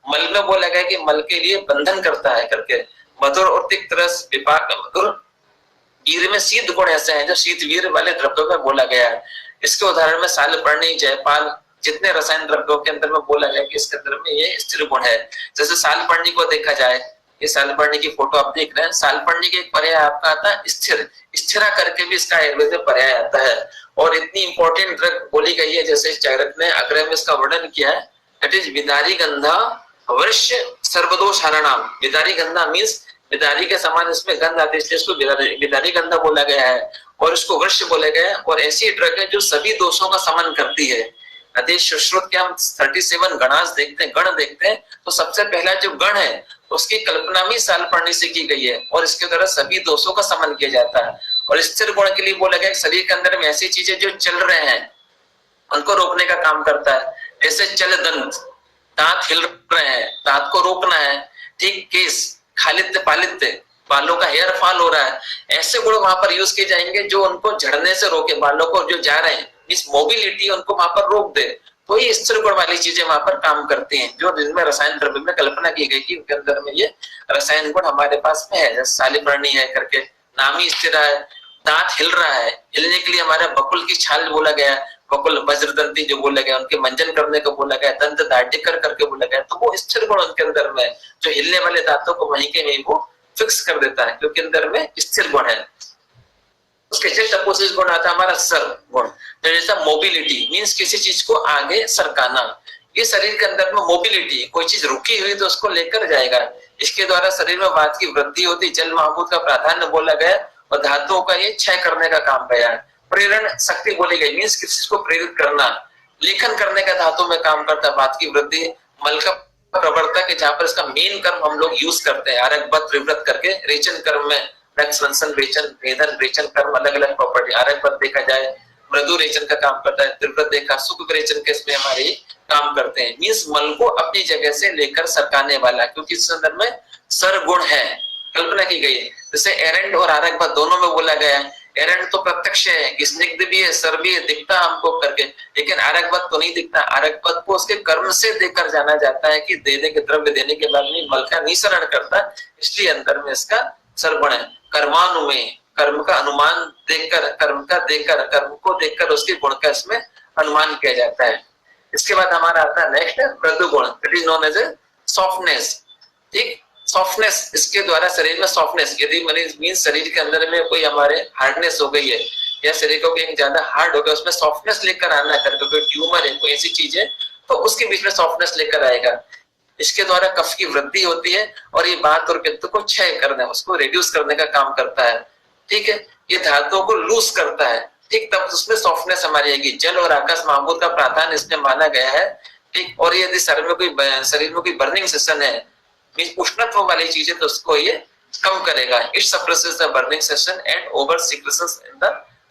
Speaker 2: मल में बोला गया कि मल के लिए बंधन करता है करके। मधुर और तिक्त रस, विपाक मधुर, वीर में शीत गुण ऐसे हैं जो शीत वीर वाले द्रव्यों में बोला गया है। इसके उदाहरण में सालपर्णी, जयपाल, जितने रसायन द्रव्यों के अंदर में बोला गया कि इसके अंदर में ये स्थिर गुण है। जैसे सालपर्णी को देखा जाए ये सालपर्णी की फोटो आप देख रहे हैं। सालपर्णी के एक पर्याय आपका आता है स्थिर, स्थिरा करके भी इसका आयुर्वेद में पर्याय आता है। और इतनी इंपॉर्टेंट ड्रग बोली गई है, जैसे चाणक्य ने आग्रह में इसका वर्णन किया है, दैट इज विदारी गंधा वर्ष सर्वदोष हरणाम। विदारी गंधा मीन्स विदारी के समान इसमें गंध आती है, इसलिए इसको विदारी गंधा बोला गया है और इसको वृक्ष बोला गया है। और ऐसी ड्रग है जो सभी दोषों का शमन करती है। यदि सुश्रुत के हम 37 गणास देखते हैं, गण देखते हैं, तो सबसे पहला जो गण है उसकी कल्पना भी सालपर्णी से की गई है और इसके द्वारा सभी दोषों का शमन किया जाता है। और स्थिर गुण के लिए बोला गया शरीर के अंदर में ऐसी चीजें जो चल रहे हैं उनको रोकने का काम करता है। जैसे चल दंत, दांत हिल रहे हैं, दांत को रोकना है। ठीक, केस खालित्य पालित्य, बालों का हेयर फॉल हो रहा है, ऐसे गुण वहां पर यूज किए जाएंगे जो उनको झड़ने से रोके, बालों को जो जा रहे हैं इस मोबिलिटी उनको वहां पर रोक दे। तो ये स्थिर गुण वाली चीजें वहां पर काम करती हैं, जो जिनमें रसायन द्रव्य में कल्पना की गई कि उनके अंदर में ये रसायन गुण हमारे पास में है। जैसे सालिपर्णी है करके नाम ही स्थिर है। दांत हिल रहा है, हिलने के लिए हमारा बकुल की छाल बोला गया, बकुल वज्रदंती जो बोला गया, उनके मंजन करने को बोला गया, दंत दाढ़िकर करके बोला गया। तो वो स्थिर गुण उनके अंदर में जो हिलने वाले दांतों को वहीं के वहीं वो फिक्स कर देता है, क्योंकि अंदर में स्थिर गुण है। उसके जस्ट अपोजिट गुण आता है हमारा सर गुण, जैसा मोबिलिटी मींस किसी चीज को आगे सरकाना। ये शरीर के अंदर में मोबिलिटी, कोई चीज रुकी हुई तो उसको लेकर जाएगा। इसके द्वारा शरीर में वात की वृद्धि होती, जल महाभूत का प्राधान्य बोला गया और धातुओं का ये क्षय करने का काम गया। प्रेरण शक्ति बोली गई मींस किसी चीज को प्रेरित करना, लेखन करने का धातु में काम करता है। वात की वृद्धि, मल का प्रवर्तक है जहां पर इसका मेन कर्म हम लोग यूज करते हैं, आरक बत त्रिव्रत करके। रेचन कर्म में रक्षवंशन रेचन, वेदन रेचन कर्म अलग अलग प्रॉपर्टी। आरक बत देखा जाए मृदु रेचन का काम करता है, त्रिव्रत देखा सुख रेचन के इसमें हमारे काम करते हैं। मींस मल को अपनी जगह से लेकर सरकाने वाला, क्योंकि इस संदर्भ में सर गुण है, कल्पना की गई है। जैसे एरेंट और आरक बत दोनों में बोला गया है। एरेंट तो प्रत्यक्ष है, स्निग्ध भी है, सर भी है, दिखता हमको करके, लेकिन आरक बत तो नहीं दिखता। आरक बत को उसके कर्म से देकर जाना जाता है कि देने के द्रव्य देने के बाद में मल का निसरण करता, इसलिए अंदर में इसका सर्वगुण है। कर्मानुमेय, कर्म का अनुमान देखकर, कर्म का देकर, कर्म को देखकर उसके गुण का इसमें अनुमान किया जाता है। इसके बाद हमारा आता है next mridu guna, it is known as a softness. ठीक, सॉफ्टनेस, इसके द्वारा शरीर में सॉफ्टनेस, यदि मरीज मींस शरीर के अंदर में कोई हमारे हार्डनेस हो गई है या शरीर को कहीं ज्यादा हार्ड हो गया, उसमें सॉफ्टनेस लेकर आना करके, कोई ट्यूमर है, कोई ऐसी चीज है तो उसके बीच में सॉफ्टनेस लेकर आएगा। इसके द्वारा कफ की वृद्धि होती है और ये वात और पित्त को क्षय करने, उसको रिड्यूस करने का काम करता है। ठीक है, ये धातुओं को लूज करता है। ठीक, तब उसमें सॉफ्टनेस हमारी आएगी। जल और आकाश महाभूत का प्राधान्य इसमें माना गया है। ठीक, और यदि शरीर में कोई बर्निंग सेशन है, उष्णत्व वाली चीजें, तो उसको ये कम करेगा। It suppresses the burning session and over secretions in the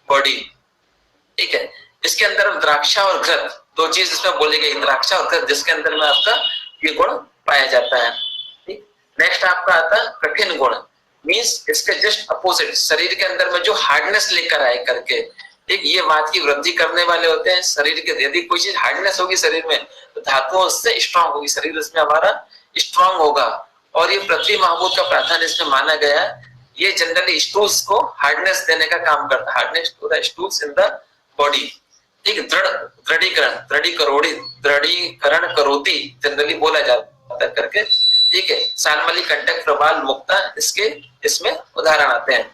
Speaker 2: body. ठीक है, इसके अंदर द्राक्षा और घृत दो चीज इसमें बोली गई, द्राक्षा और घृत, जिसके अंदर में आपका ये गुण पाया जाता है। ठीक, नेक्स्ट आपका आता है कठिन गुण, मींस इसके जस्ट अपोजिट, शरीर के अंदर में जो हार्डनेस लेकर आए करके। ठीक, ये वात की वृद्धि करने वाले होते हैं। शरीर के यदि कोई चीज हार्डनेस होगी शरीर में तो धातुओं से स्ट्रांग होगी, शरीर इसमें हमारा स्ट्रांग होगा। और ये पृथ्वी महाभूत का प्राधान्य इसमें माना गया है। ये जनरली स्टूल्स को हार्डनेस देने का काम करता है, hardness to the stools in the body. ठीक, दृढ़ीकरण, दृढ़ीकरण करोति जनरली बोला जाता है करके। ठीक है, सालमली कंटक प्रबाल मुक्ता इसके इसमें उदाहरण आते हैं।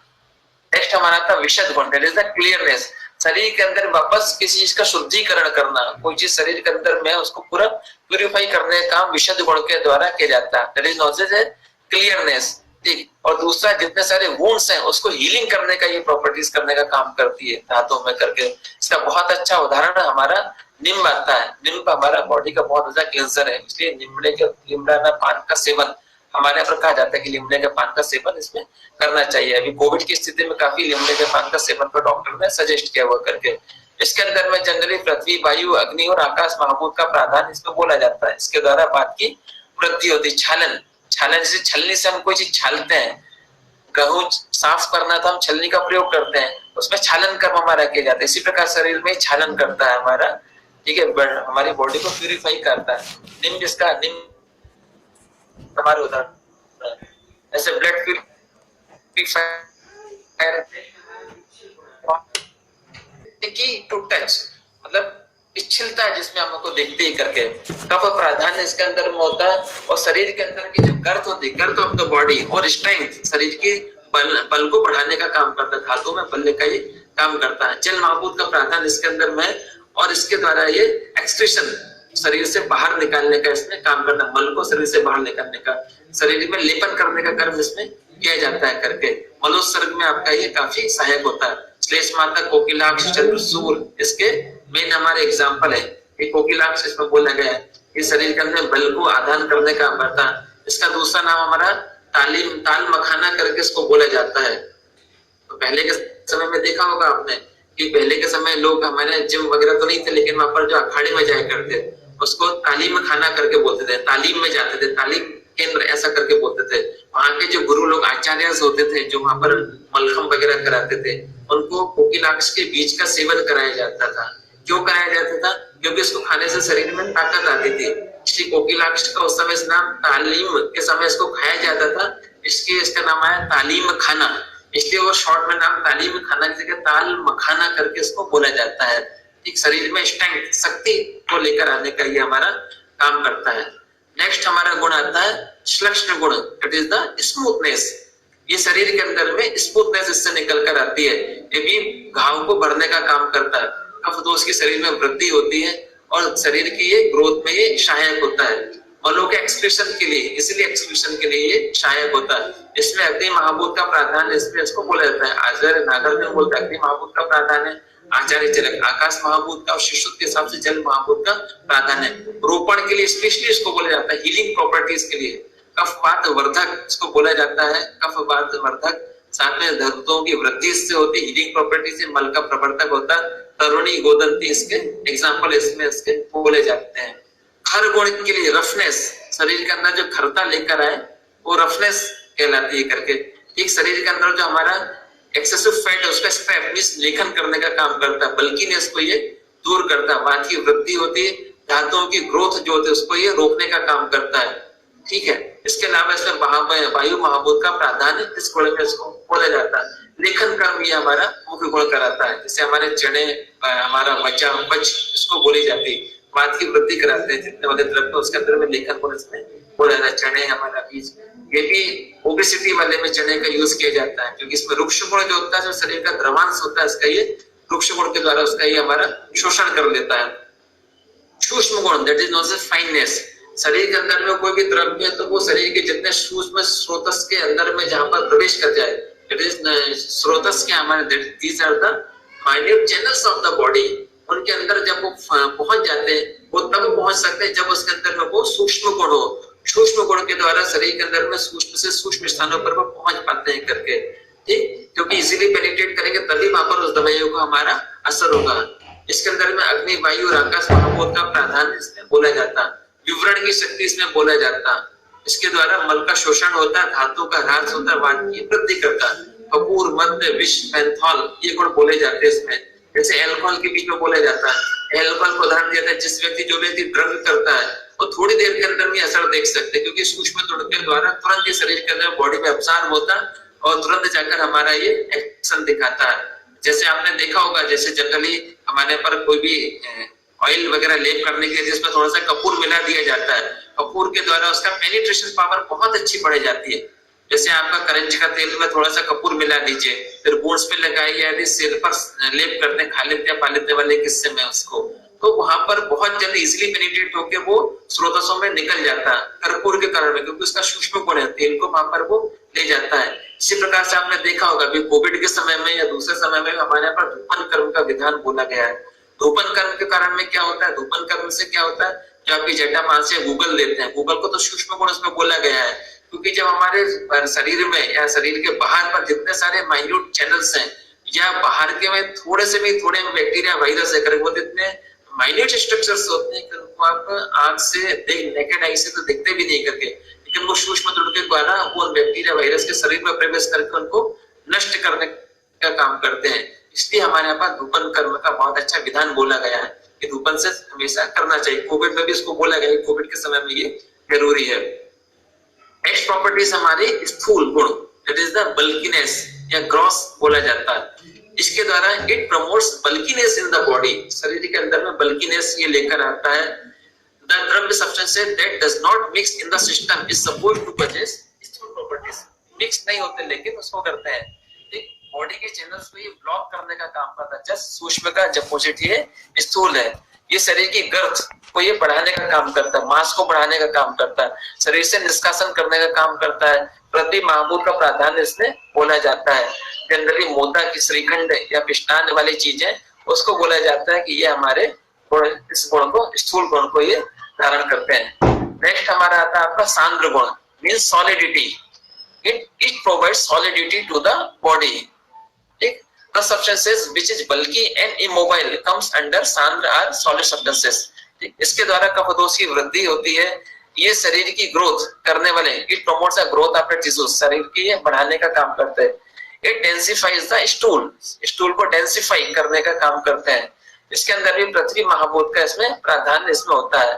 Speaker 2: नेक्स्ट हमारा था विशद गुण, दैट इज द क्लियरनेस, शरीर के अंदर वापस किसी चीज का शुद्धिकरण करना, कोई चीज शरीर के अंदर में उसको पूरा प्यूरिफाई करने का काम विशद गुण के द्वारा किया जाता है, that is known as clearness. ठीक, और दूसरा जितने सारे वुंड्स हैं उसको हीलिंग करने का, ये प्रॉपर्टीज करने का काम करती है धातुओं में करके। इसका बहुत अच्छा उदाहरण हमारा नीम आता है। नीम हमारा बॉडी का बहुत अच्छा क्लींसर है, इसलिए नीमड़ा पान का सेवन हमारे यहाँ पर कहा जाता है कि लीमड़े के पान का सेवन इसमें करना चाहिए। अभी कोविड की स्थिति में काफी लीमड़े के पान का सेवन पर डॉक्टर ने सजेस्ट किया हुआ करके। इसके अंदर में जनरली पृथ्वी, वायु, अग्नि और आकाश महाभूत का प्राधान्य इसमें बोला जाता है। इसके द्वारा बात की वृद्धि होती है। छालन, छालन जैसे छलनी से हम कोई चीज छालते हैं, गेहूं साफ करना तो हम छलनी का प्रयोग करते हैं, उसमें छालन कर्म हमारा किया जाता है। इसी प्रकार शरीर में छालन करता है हमारा। ठीक है, हमारी बॉडी को प्यूरिफाई करता है। निम जिसका निम हमारे उदाहरण, ऐसे ब्लड प्यूरिफायर टू टच, मतलब पिछलता है जिसमें हमको देखते ही करके, कफ प्राधान्य इसके अंदर में होता है। और शरीर के अंदर की जो गर्थ होती है, गर्थ ऑफ द बॉडी और स्ट्रेंथ, शरीर की बल को बढ़ाने का काम करता है, धातु में बल का ये काम करता है। जल महाभूत का प्राधान्य इसके अंदर में है और इसके द्वारा ये एक्सक्रीशन शरीर से बाहर निकालने का इसमें काम करता है, मल को शरीर से बाहर निकालने का, शरीर में लेपन करने का कर्म इसमें किया जाता है करके। मलोत्सर्ग में आपका ये काफी सहायक होता है। श्लेष माता, कोकिलाक्ष, चंद्र, सूर्य इसके मेन हमारे एग्जाम्पल है। ये कोकिलाक्ष इसमें बोला गया है, ये शरीर के अंदर बल को आदान करने का करता है। इसका दूसरा नाम हमारा ताल मखाना करके इसको बोला जाता है। तो पहले के समय में देखा होगा आपने कि पहले के समय लोग, हमारे जिम वगैरह तो नहीं थे, लेकिन वहां पर जो अखाड़े में जाया करते उसको तालीम खाना करके बोलते थे, तालीम में जाते थे, तालीम केंद्र ऐसा करके बोलते थे। वहां के जो गुरु लोग, आचार्य होते थे, जो वहां पर मलखम वगैरह कराते थे, उनको कोकिलाक्ष के बीज का सेवन कराया जाता था। क्यों कराया जाता था? क्योंकि इसको खाने से शरीर में ताकत आती थी। इसलिए कोकिलाक्ष का उस समय नाम, तालीम के समय इसको खाया जाता था, इसलिए इसका नाम आया तालीम खाना। इसलिए वो शॉर्ट में नाम तालीम खाना की जगह ताल मखाना करके इसको बोला जाता है। एक शरीर में स्ट्रेंथ, शक्ति को लेकर आने का ये हमारा काम करता है। नेक्स्ट हमारा गुण आता है श्लक्ष्ण गुण, इट इज द स्मूथनेस। ये शरीर के अंदर में स्मूथनेस इससे निकल कर आती है, ये भी घाव को भरने का काम करता है। कफ दोष की शरीर में वृद्धि होती है और शरीर की ये ग्रोथ में ये सहायक होता है। मलों के एक्सक्रीशन के लिए, इसलिए एक्सक्रीशन के लिए ये सहायक होता है। इसमें अग्नि महाभूत का प्राधान्य इसमें इसको बोला जाता है। आचार्य नागार्जुन बोलता है अग्नि महाभूत का प्राधान्य, आचार्य चरक आकाश महाभूत का और शिशुत्व के हिसाब से जल महाभूत का प्राधान्य। रोपण के लिए स्पेशली इसको बोला जाता है, हीलिंग प्रॉपर्टीज के लिए। कफवात वर्धक इसको बोला जाता है, कफवात वर्धक। साथ में धातुओं की वृद्धि इससे होती है, हीलिंग प्रॉपर्टी से मल का प्रवर्तक होता है। तरुणी, गोदंती इसके एग्जाम्पल इसमें इसके बोले जाते हैं। खर गुण के लिए रफनेस, शरीर के अंदर जो खरता लेकर आए वो रफनेस कहलाती है करके। एक शरीर के अंदर जो हमारा एक्सेसिव फैट है उसका स्क्रैप मींस लेखन करने का काम करता है, बल्कीनेस को ये दूर करता है। वात की वृद्धि होती है, धातुओं की ग्रोथ जो होती है उसको ये रोकने का काम करता है। ठीक है, इसके अलावा इसमें वायु महाभूत का प्राधान्य इस गुण में इसको बोला जाता है। लेखन कर्म ये हमारा मुख्य गुण कराता है। जैसे हमारे चने, हमारा वचा, उपज इसको बोली जाती है, वात की वृद्धि कराते हैं। जितने वाले द्रव्य उसके अंदर में लेखन गुण इसमें बोला जाता है। चने हमारा बीज, ये भी ओबेसिटी वाले में चने का यूज किया जाता है, क्योंकि इसमें वृक्ष गुण जो होता है, जो शरीर का द्रवांश होता है, इसका ये वृक्ष गुण के द्वारा उसका ये हमारा शोषण कर लेता है। सूक्ष्म गुण, दैट इज नॉट फाइननेस। शरीर के अंदर में कोई भी द्रव्य है तो वो शरीर के जितने सूक्ष्म स्रोतस के अंदर में जहां पर प्रवेश कर जाए, इट इज स्रोतस के हमारे, these are the minute channels of the body. उनके अंदर जब वो पहुंच जाते हैं, वो तब पहुंच सकते हैं जब उसके अंदर में वो सूक्ष्म गुण हो। सूक्ष्म गुण के द्वारा शरीर के अंदर में सूक्ष्म से सूक्ष्म स्थानों पर वो पहुंच पाते हैं करके। ठीक, क्योंकि इजीली पेनिट्रेट करेंगे तभी वहां पर उस दवाइयों का हमारा असर होगा। इसके अंदर में अग्नि, वायु और आकाश महाभूत का प्राधान्य इसमें बोला जाता है। विवरण की शक्ति इसमें बोला जाता है। इसके द्वारा मल का शोषण होता है, धातु का ह्रास होता है, वात की वृद्धि करता है। कपूर, मध्य, विष, मेंथॉल ये गुण बोले जाते हैं इसमें। जैसे एल्कोहल के बीच में बोला जाता है, एल्कोहल को उदाहरण दिया था, जिस व्यक्ति जो व्यक्ति ड्रग करता है वो थोड़ी देर के अंदर में असर देख सकते हैं, क्योंकि सूक्ष्म गुण के द्वारा तुरंत ही शरीर के अंदर बॉडी में अब्सॉर्ब होता है और तुरंत जाकर हमारा ये एक्शन दिखाता है। जैसे आपने देखा होगा, जैसे जनरली हमारे पर कोई भी ऑयल वगैरह लेप करने के लिए जिसमें थोड़ा सा कपूर मिला दिया जाता है, कपूर के द्वारा उसका पेनिट्रेशन पावर बहुत अच्छी बढ़ जाती है। जैसे आपका करंज का तेल में थोड़ा सा कपूर मिला दीजिए, फिर बोन्स पे लगाइए, यदि सिर पर लेप करते खा लेते पा लेते वाले किस्से में उसको, तो वहां पर बहुत जल्दी इजिली पेनिट्रेट होकर वो स्रोतसों में निकल जाता है कर्पूर के कारण में, क्योंकि उसका सूक्ष्म गुण है, तेल को वहां पर वो ले जाता है। इसी प्रकार से आपने देखा होगा अभी कोविड के समय में या दूसरे समय में हमारे यहाँ पर धूपन कर्म का विधान बोला गया है। धूपन कर्म के कारण में क्या होता है, धूपन कर्म से क्या होता है, जो आपकी जटामांस गूगल लेते हैं, गूगल को तो सूक्ष्म गुण उसमें बोला गया है, क्योंकि जब हमारे शरीर में या शरीर के बाहर पर जितने सारे माइन्यूट चैनल्स हैं या बाहर के में थोड़े से भी थोड़े बैक्टीरिया वायरस है, वो इतने माइन्यूट स्ट्रक्चर्स होते हैं कि उनको आप आंख से नेकेड आई से तो दिखते भी नहीं करके, लेकिन वो सूक्ष्म गुण के द्वारा वो बैक्टीरिया वायरस के शरीर में प्रवेश करके उनको नष्ट करने का काम करते हैं। इसलिए हमारे यहाँ पर धूपन कर्म का बहुत अच्छा विधान बोला गया है कि धूपन से हमेशा करना चाहिए। कोविड में भी इसको बोला गया है, कोविड के समय में ये जरूरी है। नेक्स्ट प्रॉपर्टीज हमारी sthula guna, that is the bulkiness या ग्रॉस बोला जाता है। इसके द्वारा it promotes bulkiness in the body, शरीर के अंदर में बल्कीनेस ये लेकर आता है। The dravya substances that does not mix in the system is supposed to possess sthula properties, mix नहीं होते लेकिन उसको करते हैं, ठीक, बॉडी के चैनल्स को ये ब्लॉक करने का काम करता है। जस्ट सूक्ष्म का अपोजिट ये स्थूल है, ये शरीर की गर्थ को ये बढ़ाने का काम करता है, मांस को बढ़ाने का काम करता है, शरीर से निष्कासन करने का काम करता है। प्रति महाभूत का प्राधान्य इसमें बोला जाता है। जनरली मोदक, श्रीखंड या पिष्टान वाली चीजें उसको बोला जाता है कि ये हमारे इस गुण को, स्थूल गुण को ये धारण करते हैं। नेक्स्ट हमारा आता है आपका सांद्र गुण, means solidity. It provides solidity to the body, ठीक। The substances which is bulky and immobile comes under सांद्र or solid substances, ठीक। इसके द्वारा कफदोष की वृद्धि होती है, ये शरीर की ग्रोथ करने वाले, it promotes the growth of the tissues, शरीर की ये बढ़ाने का काम करते हैं। इट डेंसिफाइज द स्टूल, स्टूल को डेंसिफाई करने का काम करते हैं। इसके अंदर भी पृथ्वी महाभूत का इसमें प्राधान्य इसमें होता है,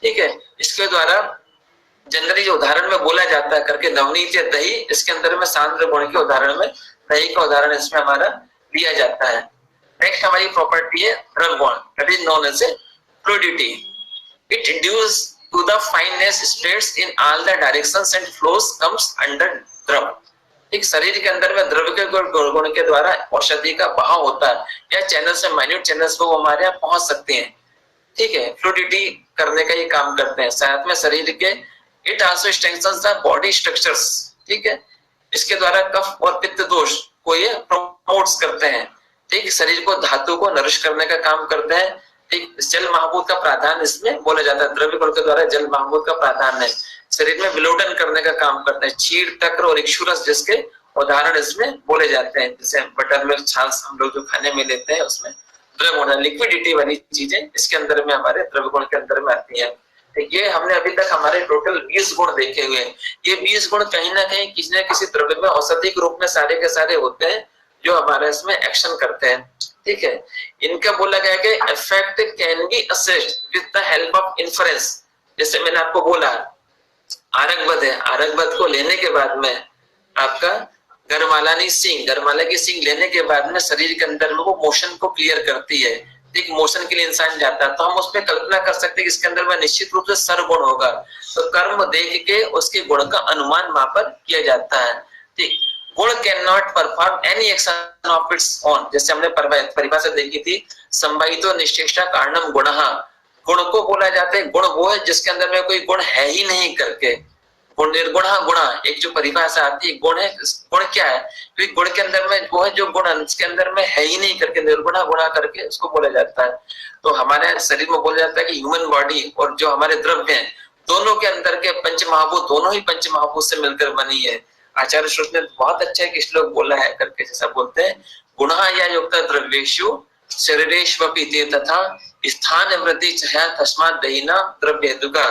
Speaker 2: ठीक है। इसके द्वारा जनरली जो उदाहरण में बोला जाता है करके नवनीत या दही, इसके अंदर में सांद्र गुण के उदाहरण में दही का उदाहरण इसमें हमारा दिया जाता है। नेक्स्ट हमारी प्रॉपर्टी है द्रव गुण, that is known as fluidity. It induce to the fineness spreads in all the directions and flows comes under drava, ठीक। शरीर के अंदर में द्रव के गुण के द्वारा औषधि का बहाव होता है, या चैनल से माइन्यूट चैनल्स को हमारे यहाँ पहुंच सकते हैं, ठीक है। फ्लूइडिटी करने का ये काम करते हैं। साथ में शरीर के it also strengthens the body structures, ठीक है। इसके द्वारा कफ और पित्त दोष को ये प्रमोट्स करते हैं, ठीक। शरीर को धातु को नरिश करने का काम करते हैं, ठीक। जल महाभूत का प्राधान्य इसमें बोला जाता है, द्रव्य गुण के द्वारा जल महाभूत का प्राधान्य है। शरीर में विलोडन करने का काम करते हैं, चीड़, तक्र और इक्षुरस जिसके उदाहरण इसमें बोले जाते हैं, जैसे बटर मिल्क, छाछ हम लोग जो खाने में लेते हैं उसमें द्रव गुण, लिक्विडिटी वाली चीजें इसके अंदर में हमारे द्रव्य गुण के अंदर में आती है। ये हमने अभी तक हमारे टोटल 20 गुण देखे हुए हैं। ये 20 गुण कहीं ना कहीं किसी न किसी द्रव्य में औषधि के रूप में सारे के सारे होते हैं जो हमारे इसमें एक्शन करते हैं, ठीक है। इनका बोला गया कि effect can be assessed with the help of inference. जैसे मैंने आपको बोला आरगवद है, आरगवद को लेने के बाद में आपका गरमालानी सिंह, गरमाला की सिंह लेने के बाद में शरीर के अंदर में वो मोशन को क्लियर करती है, ठीक। मोशन के लिए इंसान जाता है तो हम उसमें कल्पना कर सकते हैं कि इसके अंदर में निश्चित रूप से सर्वगुण होगा, तो कर्म देख के उसके गुण का अनुमान वहां पर किया जाता है, ठीक। गुण can not perform any action of its own, जैसे हमने परिभाषा देखी थी, संवाहितो निश्चेष्टा कारणम गुणः। गुण को बोला जाता है, गुण वो है जिसके अंदर में कोई गुण है ही नहीं करके, गुण निर्गुण गुण, एक जो परिभाषा आती है गुण है, गुण क्या है, क्योंकि गुण के अंदर में वो है जो गुण इसके अंदर में है ही नहीं करके निर्गुण गुणा करके उसको बोला जाता है। तो हमारे शरीर में बोला जाता है कि ह्यूमन बॉडी और जो हमारे द्रव्य हैं दोनों के अंदर के पंच महाभूत, दोनों ही पंच महाभूत से मिलकर बनी है। आचार्य श्रुत ने बहुत अच्छा एक श्लोक बोला है करके, जैसा बोलते हैं गुणा या युक्त द्रव्येषु शरीरेष्वपि ते तथा स्थान वृद्धि छया तस्मात् दहीना द्रव्य दुगा,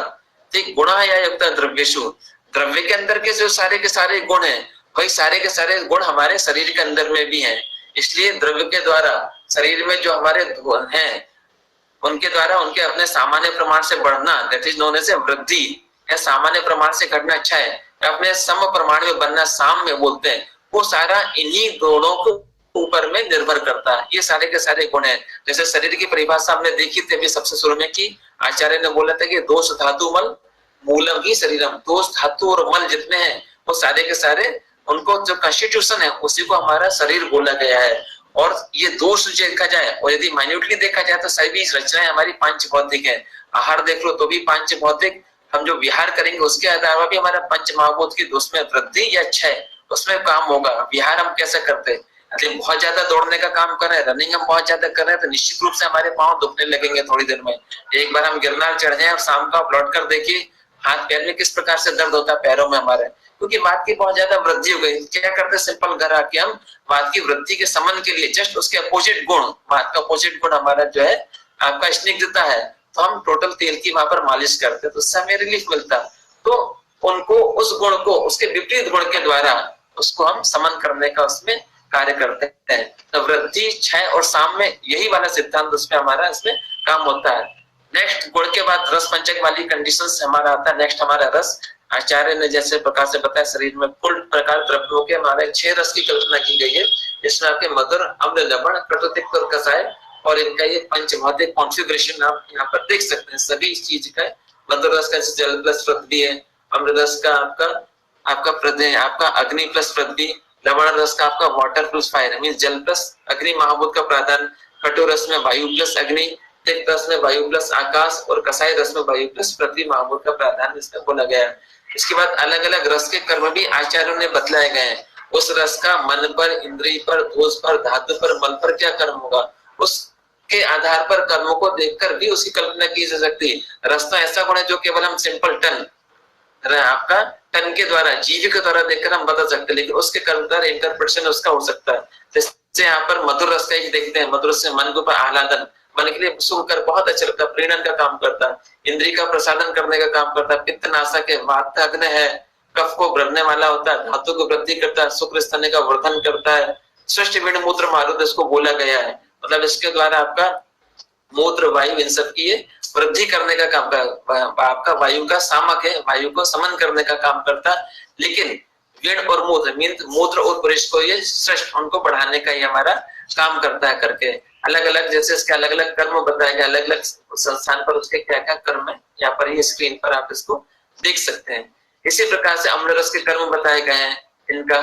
Speaker 2: ठीक। गुणा या युक्त द्रव्येषु, द्रव्य के अंदर के जो सारे के सारे गुण हैं वही सारे के सारे गुण हमारे शरीर के अंदर में भी हैं, इसलिए द्रव्य के द्वारा शरीर में जो हमारे हैं उनके द्वारा उनके अपने सामान्य प्रमाण से बढ़ना, दैट इज नोन एज वृद्धि, या सामान्य प्रमाण से घटना अच्छा है, या अपने सम प्रमाण में बनना साम में बोलते हैं, वो सारा इन्हीं दोनों को ऊपर में निर्भर करता है। ये सारे के सारे गुण हैं। जैसे शरीर की परिभाषा हमने देखी थी अभी सबसे शुरू में कि आचार्य ने बोला था कि दोष धातु मल मूलम ही शरीरम, दोष धातु और मल जितने हैं वो सारे के सारे उनको जो कॉन्स्टिट्यूशन है उसी को हमारा शरीर बोला गया है। और ये दोष जो देखा जाए और यदि माइन्यूटली देखा जाए तो सभी रचनाएं हमारी पांच भौतिक है। आहार देख लो तो भी पांच भौतिक, हम जो विहार करेंगे उसके अलावा भी हमारा पंच महाभूत की दोष में वृद्धि या क्षय उसमें काम होगा। विहार हम कैसे करते हैं, यदि बहुत ज्यादा दौड़ने का काम कर रहे हैं, रनिंग हम बहुत ज्यादा कर रहे हैं तो निश्चित रूप से हमारे पांव दुखने लगेंगे थोड़ी देर में। एक बार हम गिरनार चढ़ जाए और शाम का लौट कर देखिए हाथ पैर में किस प्रकार से दर्द होता है पैरों में हमारे, क्योंकि वात की बहुत ज्यादा वृद्धि हो गई। क्या करते, सिंपल घर आके हम वात की वृद्धि के समन के लिए जस्ट उसके अपोजिट गुण, वात का अपोजिट गुण हमारा जो है आपका स्निग्धता है, तो हम टोटल तेल की वहां पर मालिश करते तो उससे हमें रिलीफ मिलता। तो उनको उस गुण को उसके विपरीत गुण के द्वारा उसको हम समन करने का उसमें कार्य करते हैं। तो वृद्धि, क्षय और साम में यही वाला सिद्धांत उसमें हमारा इसमें काम होता है। नेक्स्ट गुण के बाद रस पंचक वाली कंडीशंस हमारा आता है। नेक्स्ट हमारा रस, आचार्य ने जैसे प्रकार से बताया शरीर में कुल प्रकार द्रव्यों के हमारे 6 रस की कल्पना की गई है। इसमें आपके मधुर, अम्ल, लवण, कटु, तिक्त और कसाय, और इनका ये पंचभौतिक कॉन्फ़िगरेशन आप यहाँ पर देख सकते हैं। सभी इस चीज का मधुर रस का जल प्लस पृथ्वी है, अम्ल रस का आपका आपका अग्नि प्लस पृथ्वी, लवण रस का आपका वाटर प्लस फायर मीन जल प्लस अग्नि महाभूत का प्राधान, कटु रस में वायु प्लस अग्नि, तिक्त रस में वायु प्लस आकाश, और कसाई रस में वायु प्लस पृथ्वी महाभूत का प्राधान इसमें बोला गया है। इसके बाद अलग अलग रस के कर्म भी आचार्यों ने बतलाए गए हैं। उस रस का मन पर, इंद्रिय पर, दोष पर, धातु पर, मल पर क्या कर्म होगा, उसके आधार पर कर्मों को देखकर भी उसकी कल्पना की जा सकती है। रस तो ऐसा गुण है जो केवल हम सिंपल टन आपका टन के द्वारा, जीव के द्वारा देखकर हम बता सकते हैं, लेकिन उसके कर्म द्वारा इंटरप्रिटेशन उसका हो सकता है। जैसे यहाँ पर मधुर रस का देखते हैं, मधुर से मन के ऊपर आह्लादन, मन के लिए सुख कर बहुत अच्छा लगता है, प्रीणन का काम करता है, इंद्रिय का प्रसादन करने का काम करता है, पित्त नाशक है, वात अग्नि है, कफ को भरने वाला होता है, धातु को वृद्धि करता है, शुक्र स्तन का वर्धन करता है, सृष्टि विण मूत्र मारुत इसको बोला गया है। मतलब इसके द्वारा आपका मूत्र वायु इन सब की वृद्धि करने का काम करता, आपका वायु का सामक है, वायु को समन करने का काम करता है। लेकिन वीण और मूत्र मीन मूत्र और पुरुष को ये श्रेष्ठ उनको बढ़ाने का ये हमारा काम करता है करके अलग अलग, जैसे इसके अलग अलग कर्म बताए गए, अलग अलग संस्थान पर उसके क्या क्या कर्म है, यहाँ पर ये स्क्रीन पर आप इसको देख सकते हैं। इसी प्रकार से अम्ल रस के कर्म बताए गए हैं। इनका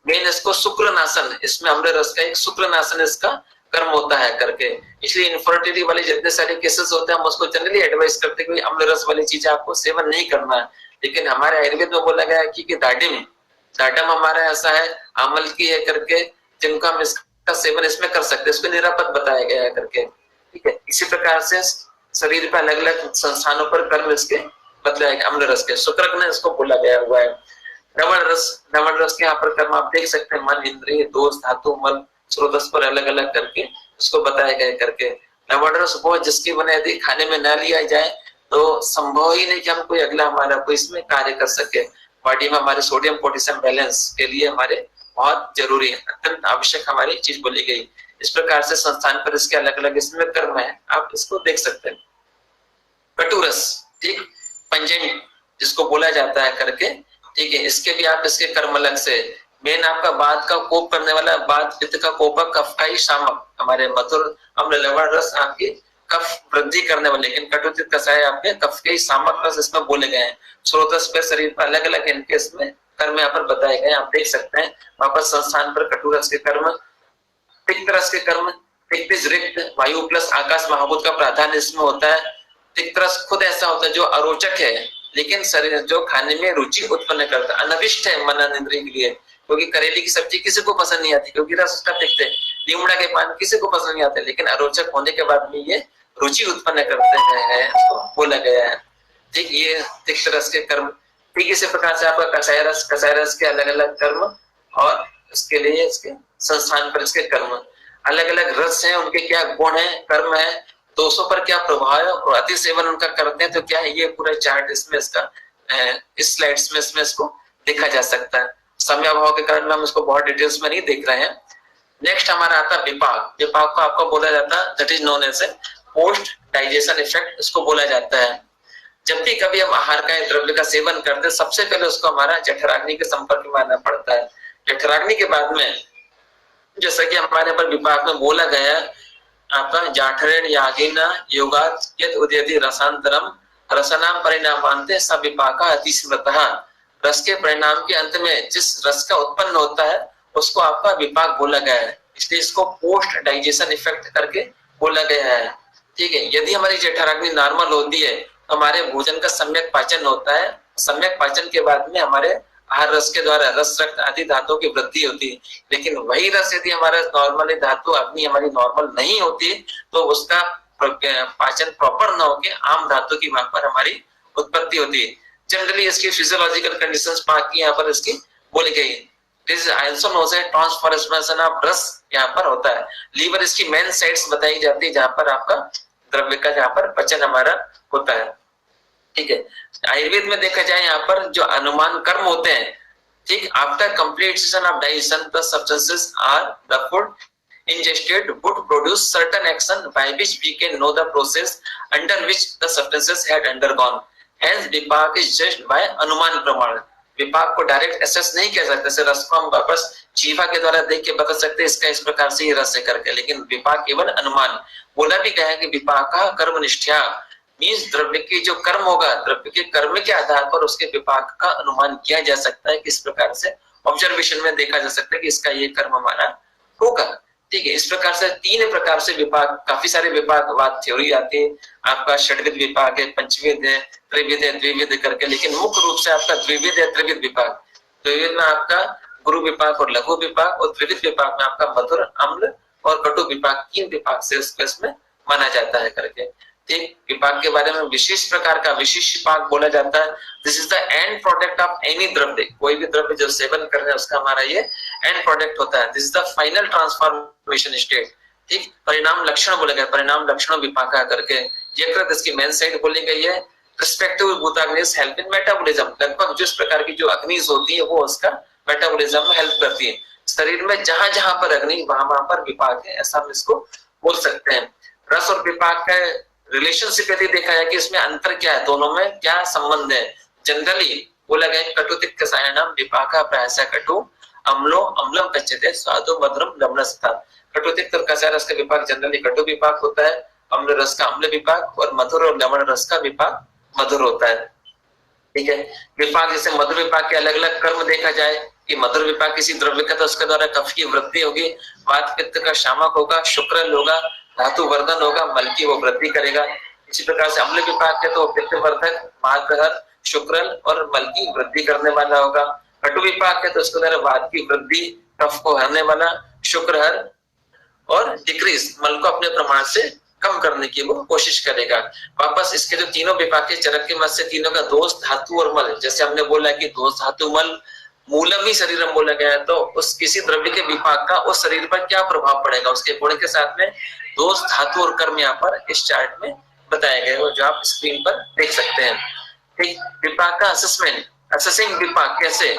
Speaker 2: मेन इसको शुक्रनाशन, इसमें अम्ल रस का एक शुक्रनाशन इसका कर्म होता है करके, इसलिए इनफर्टिलिटी वाले जितने सारे केसेस होते हैं हम उसको जनरली एडवाइस करते हैं कि अम्ल रस वाली चीजें आपको सेवन नहीं करना है। लेकिन हमारे आयुर्वेद में बोला गया है कि दाडम हमारा ऐसा है, अमल की है करके, जिनका हम इसका सेवन इसमें कर सकते हैं, इसको निरापद बताया गया है करके। ठीक है, इसी प्रकार से शरीर पर अलग अलग संस्थानों पर कर्म इसके बतलाया गया। अम्ल रस के शुक्रक ने इसको बोला गया हुआ है। लवण रस के यहाँ पर कर्म आप देख सकते हैं, मन, इंद्रिय, दोष, धातु, मल, स्रोतस पर अलग अलग करके उसको बताया गया करके। लवण रस वो जिसके बने यदि खाने में न लिया जाए तो संभव ही नहीं कि हम कोई अगला हमारा कोई इसमें कार्य कर सके। बॉडी में हमारे सोडियम पोटेशियम बैलेंस के लिए हमारे बहुत जरूरी है, अत्यंत आवश्यक हमारी चीज बोली गई। इस प्रकार से संस्थान पर इसके अलग अलग इसमें कर्म है, आप इसको देख सकते हैं। कटुरस, ठीक, पंजेंट जिसको बोला जाता है करके, ठीक है, इसके भी आप इसके कर्म अलग से। मेन आपका बात का कोप करने वाला, बात पित्त का कोपक, कफ का ही शामक, हमारे मधुर अम्ल लवण रस आपकी कफ वृद्धि करने वाले, लेकिन कटुतित कसाय आपके कफ के ही सामक रस इसमें बोले गए हैं। स्रोतस पे शरीर पर अलग अलग इनके इसमें कर्म यहाँ पर बताए गए, आप देख सकते हैं। वापस संस्थान पर कटुरस के कर्म, तिक्त रस के कर्म, तिक्त रिक्त, वायु प्लस आकाश महाभूत का प्राधान्य इसमें होता है। तिक्त रस खुद ऐसा होता है जो अरोचक है, लेकिन शरीर जो खाने में रुचि उत्पन्न करता है, अनविष्ट है मन इंद्रिय के लिए, क्योंकि करेले की सब्जी किसी को पसंद नहीं आती क्योंकि रस उसका तिक्त है, लीमड़ा के पान किसी को पसंद नहीं आते, लेकिन अरोचक होने के बाद में ये रुचि उत्पन्न करते हैं, तो बोला गया है। ठीक, ये तिक्त रस के कर्म। ठीक इसी प्रकार से आपका कसाय रस के अलग अलग कर्म, और इसके लिए इसके संस्थान पर इसके कर्म अलग अलग रस हैं, उनके क्या गुण है, कर्म है, दोषों पर क्या प्रभाव है, और अति सेवन उनका करते हैं तो क्या है, ये पूरा चार्ट इसमें इसका इस स्लाइड्स में इसमें इसको देखा जा सकता है। समय अभाव के कारण हम इसको बहुत डिटेल्स में नहीं देख रहे हैं। नेक्स्ट हमारा आता है विपाक। विपाक को आपको बोला जाता है that is known as post digestion effect, इसको बोला जाता है। जब भी कभी हम आहार का द्रव्य का सेवन करते हैं, सबसे पहले उसको हमारा जठराग्नि के संपर्क में आना पड़ता है। जठराग्नि के बाद में जैसा कि हमारे पर विपाक में बोला गया, आपका जाठरेण यागिना योगात यद उद्यति रसांतरम रसनाम परिणामांते स विपाका अतिस्मृतः। रस के परिणाम के अंत में जिस रस का उत्पन्न होता है उसको आपका विपाक बोला गया है, इसलिए इसको पोस्ट डाइजेशन इफेक्ट करके बोला गया है। ठीक है, यदि हमारी जठराग्नि नॉर्मल होती है तो हमारे भोजन का सम्यक पाचन होता है। सम्यक पाचन के बाद में हमारे आहार रस के द्वारा रस रक्त आदि धातुओं की वृद्धि होती है। लेकिन वही रस यदि हमारा नॉर्मली धातु अग्नि हमारी नॉर्मल नहीं होती तो उसका पाचन प्रॉपर न होके आम धातु की वहां पर हमारी उत्पत्ति होती है। जनरली इसकी फिजियोलॉजिकल कंडीशंस बाकी यहाँ पर इसकी बोली गई। This also known as transformation of rasa यहाँ पर होता है। लीवर इसकी मेन साइट्स बताई जाती है जहां पर आपका द्रव्य का जहां पर पचन हमारा होता है। ठीक है, आयुर्वेद में देखा जाए यहाँ पर जो अनुमान कर्म होते हैं, ठीक, after completion of digestion the substances are the food ingested would produce certain action by which we can know the process under which the substances had undergone. Hence vipak is judged by anuman praman. विपाक को direct assess नहीं कर सकते। जैसे रस को हम वापस जीवा के द्वारा देख के बता सकते हैं इसका इस प्रकार से ही रस है करके, लेकिन विपाक केवल अनुमान। बोला भी गया है कि विपाका कर्म निष्ठा मीन्स द्रव्य की जो कर्म होगा, द्रव्य के कर्म के आधार पर उसके विपाक का अनुमान किया जा सकता है। किस प्रकार से ऑब्जर्वेशन में देखा जा सकता है कि इसका ये कर्म हमारा होगा। ठीक है, इस प्रकार से तीन प्रकार से विपाक, काफी सारे विपाकवाद थ्योरी आती है। आपका षड्विध विपाक है, पंचविध है, त्रिविध है, द्विविध करके, लेकिन मुख्य रूप से आपका द्विविध है, त्रिविध विपाक। द्विविध में आपका गुरु विपाक और लघु विपाक, और त्रिविध विपाक में आपका मधुर, अम्ल और कटु विपाक, तीन विपाक से इसमें माना जाता है करके। ठीक, विपाक के बारे में विशेष प्रकार का विशेष विपाक बोला जाता है। This is the end product of any द्रव्य, कोई भी द्रव्य जो सेवन कर रहे हैं उसका हमारा ये एंड प्रोडक्ट होता है। This is the final transformation state. ठीक, परिणाम लक्षण बोला गया, परिणाम लक्षणों विपाका करके। ये कृत इसकी मेन साइड बोली गई है। रिस्पेक्टिव भूताग्निस हेल्प इन मेटाबॉलिज्म, लगभग जिस प्रकार की जो अग्निज होती है वो उसका मेटाबॉलिज्म में हेल्प करती है। शरीर में जहां जहां पर अग्नि वहां पर विपाक है, ऐसा हम इसको बोल सकते हैं। रस और विपाक का रिलेशनशिप यदि देखा जाए कि इसमें अंतर क्या है, दोनों में क्या संबंध है। जनरली बोला गया कटुतिक कसायनम विपाका प्रायः कटु अम्लो अम्लम कच्यते स्वादो मधुरम लवणस्था। कटुतिक कसाय रस का विपाक जनरली कटु विपाक होता है, अम्ल रस का अम्ल विपाक, और मधुर और लवण रस का विपाक मधुर होता है। ठीक है, विपाक जैसे मधुर विपाक के अलग अलग कर्म देखा जाए कि मधुर विपाक किसी द्रव्य का तो उसके द्वारा कफ की वृद्धि होगी, वात पित्त का शामक होगा, शुक्रल होगा, धातु वर्धन होगा, मल की वो वृद्धि करेगा। इसी प्रकार से अम्ल विपाक है तो पित्त वर्धक, मार्गहर, शुक्रल और मल की वृद्धि करने वाला होगा। कटु विपाक है तो उसके द्वारा वात की वृद्धि, कफ को हरने वाला, शुक्रहर और डिक्रीज, मल को अपने प्रमाण से कम करने की वो कोशिश करेगा। वापस इसके जो तीनों विपाक के चरक के मत से तीनों का दोष धातु और मल, जैसे हमने बोला कि दोष धातु मल मूलम ही शरीरम बोला गया है, तो उस किसी द्रव्य के विपाक का उस शरीर पर क्या प्रभाव पड़ेगा, उसके गुण के साथ में दोष धातु और कर्म यहाँ पर इस चार्ट में बताया गया है, जो आप स्क्रीन पर देख सकते हैं। ठीक, विपाक का असेसमेंट, असेसिंग विपाक कैसे,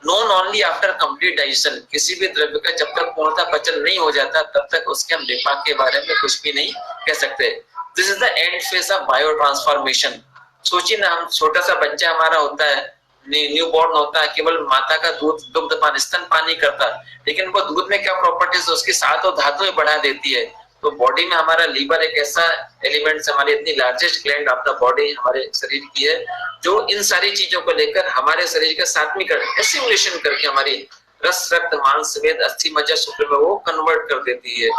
Speaker 2: known only after complete digestion, किसी भी द्रव्य का जब तक पूर्णतः पचन नहीं हो जाता तब तक उसके हम विपाक के बारे में कुछ भी नहीं कह सकते। This is the end phase of bio transformation. सोचिए ना, हम छोटा सा बच्चा हमारा होता है, न्यू बॉर्न होता है, केवल माता का दूध दुग्ध पान स्तन पानी करता है, लेकिन वो दूध में क्या प्रॉपर्टीज उसकी सात और धातुएं बढ़ा देती है। तो बॉडी में हमारा लीवर एक ऐसा एलिमेंट, हमारी इतनी largest gland of the body हमारे शरीर की है, जो इन सारी चीजों को लेकर हमारे शरीर का सात्विकरण एसिमुलेशन करके हमारी रस रक्त मांस वेद अस्थि मज्जा शुक्र में वो कन्वर्ट कर देती है।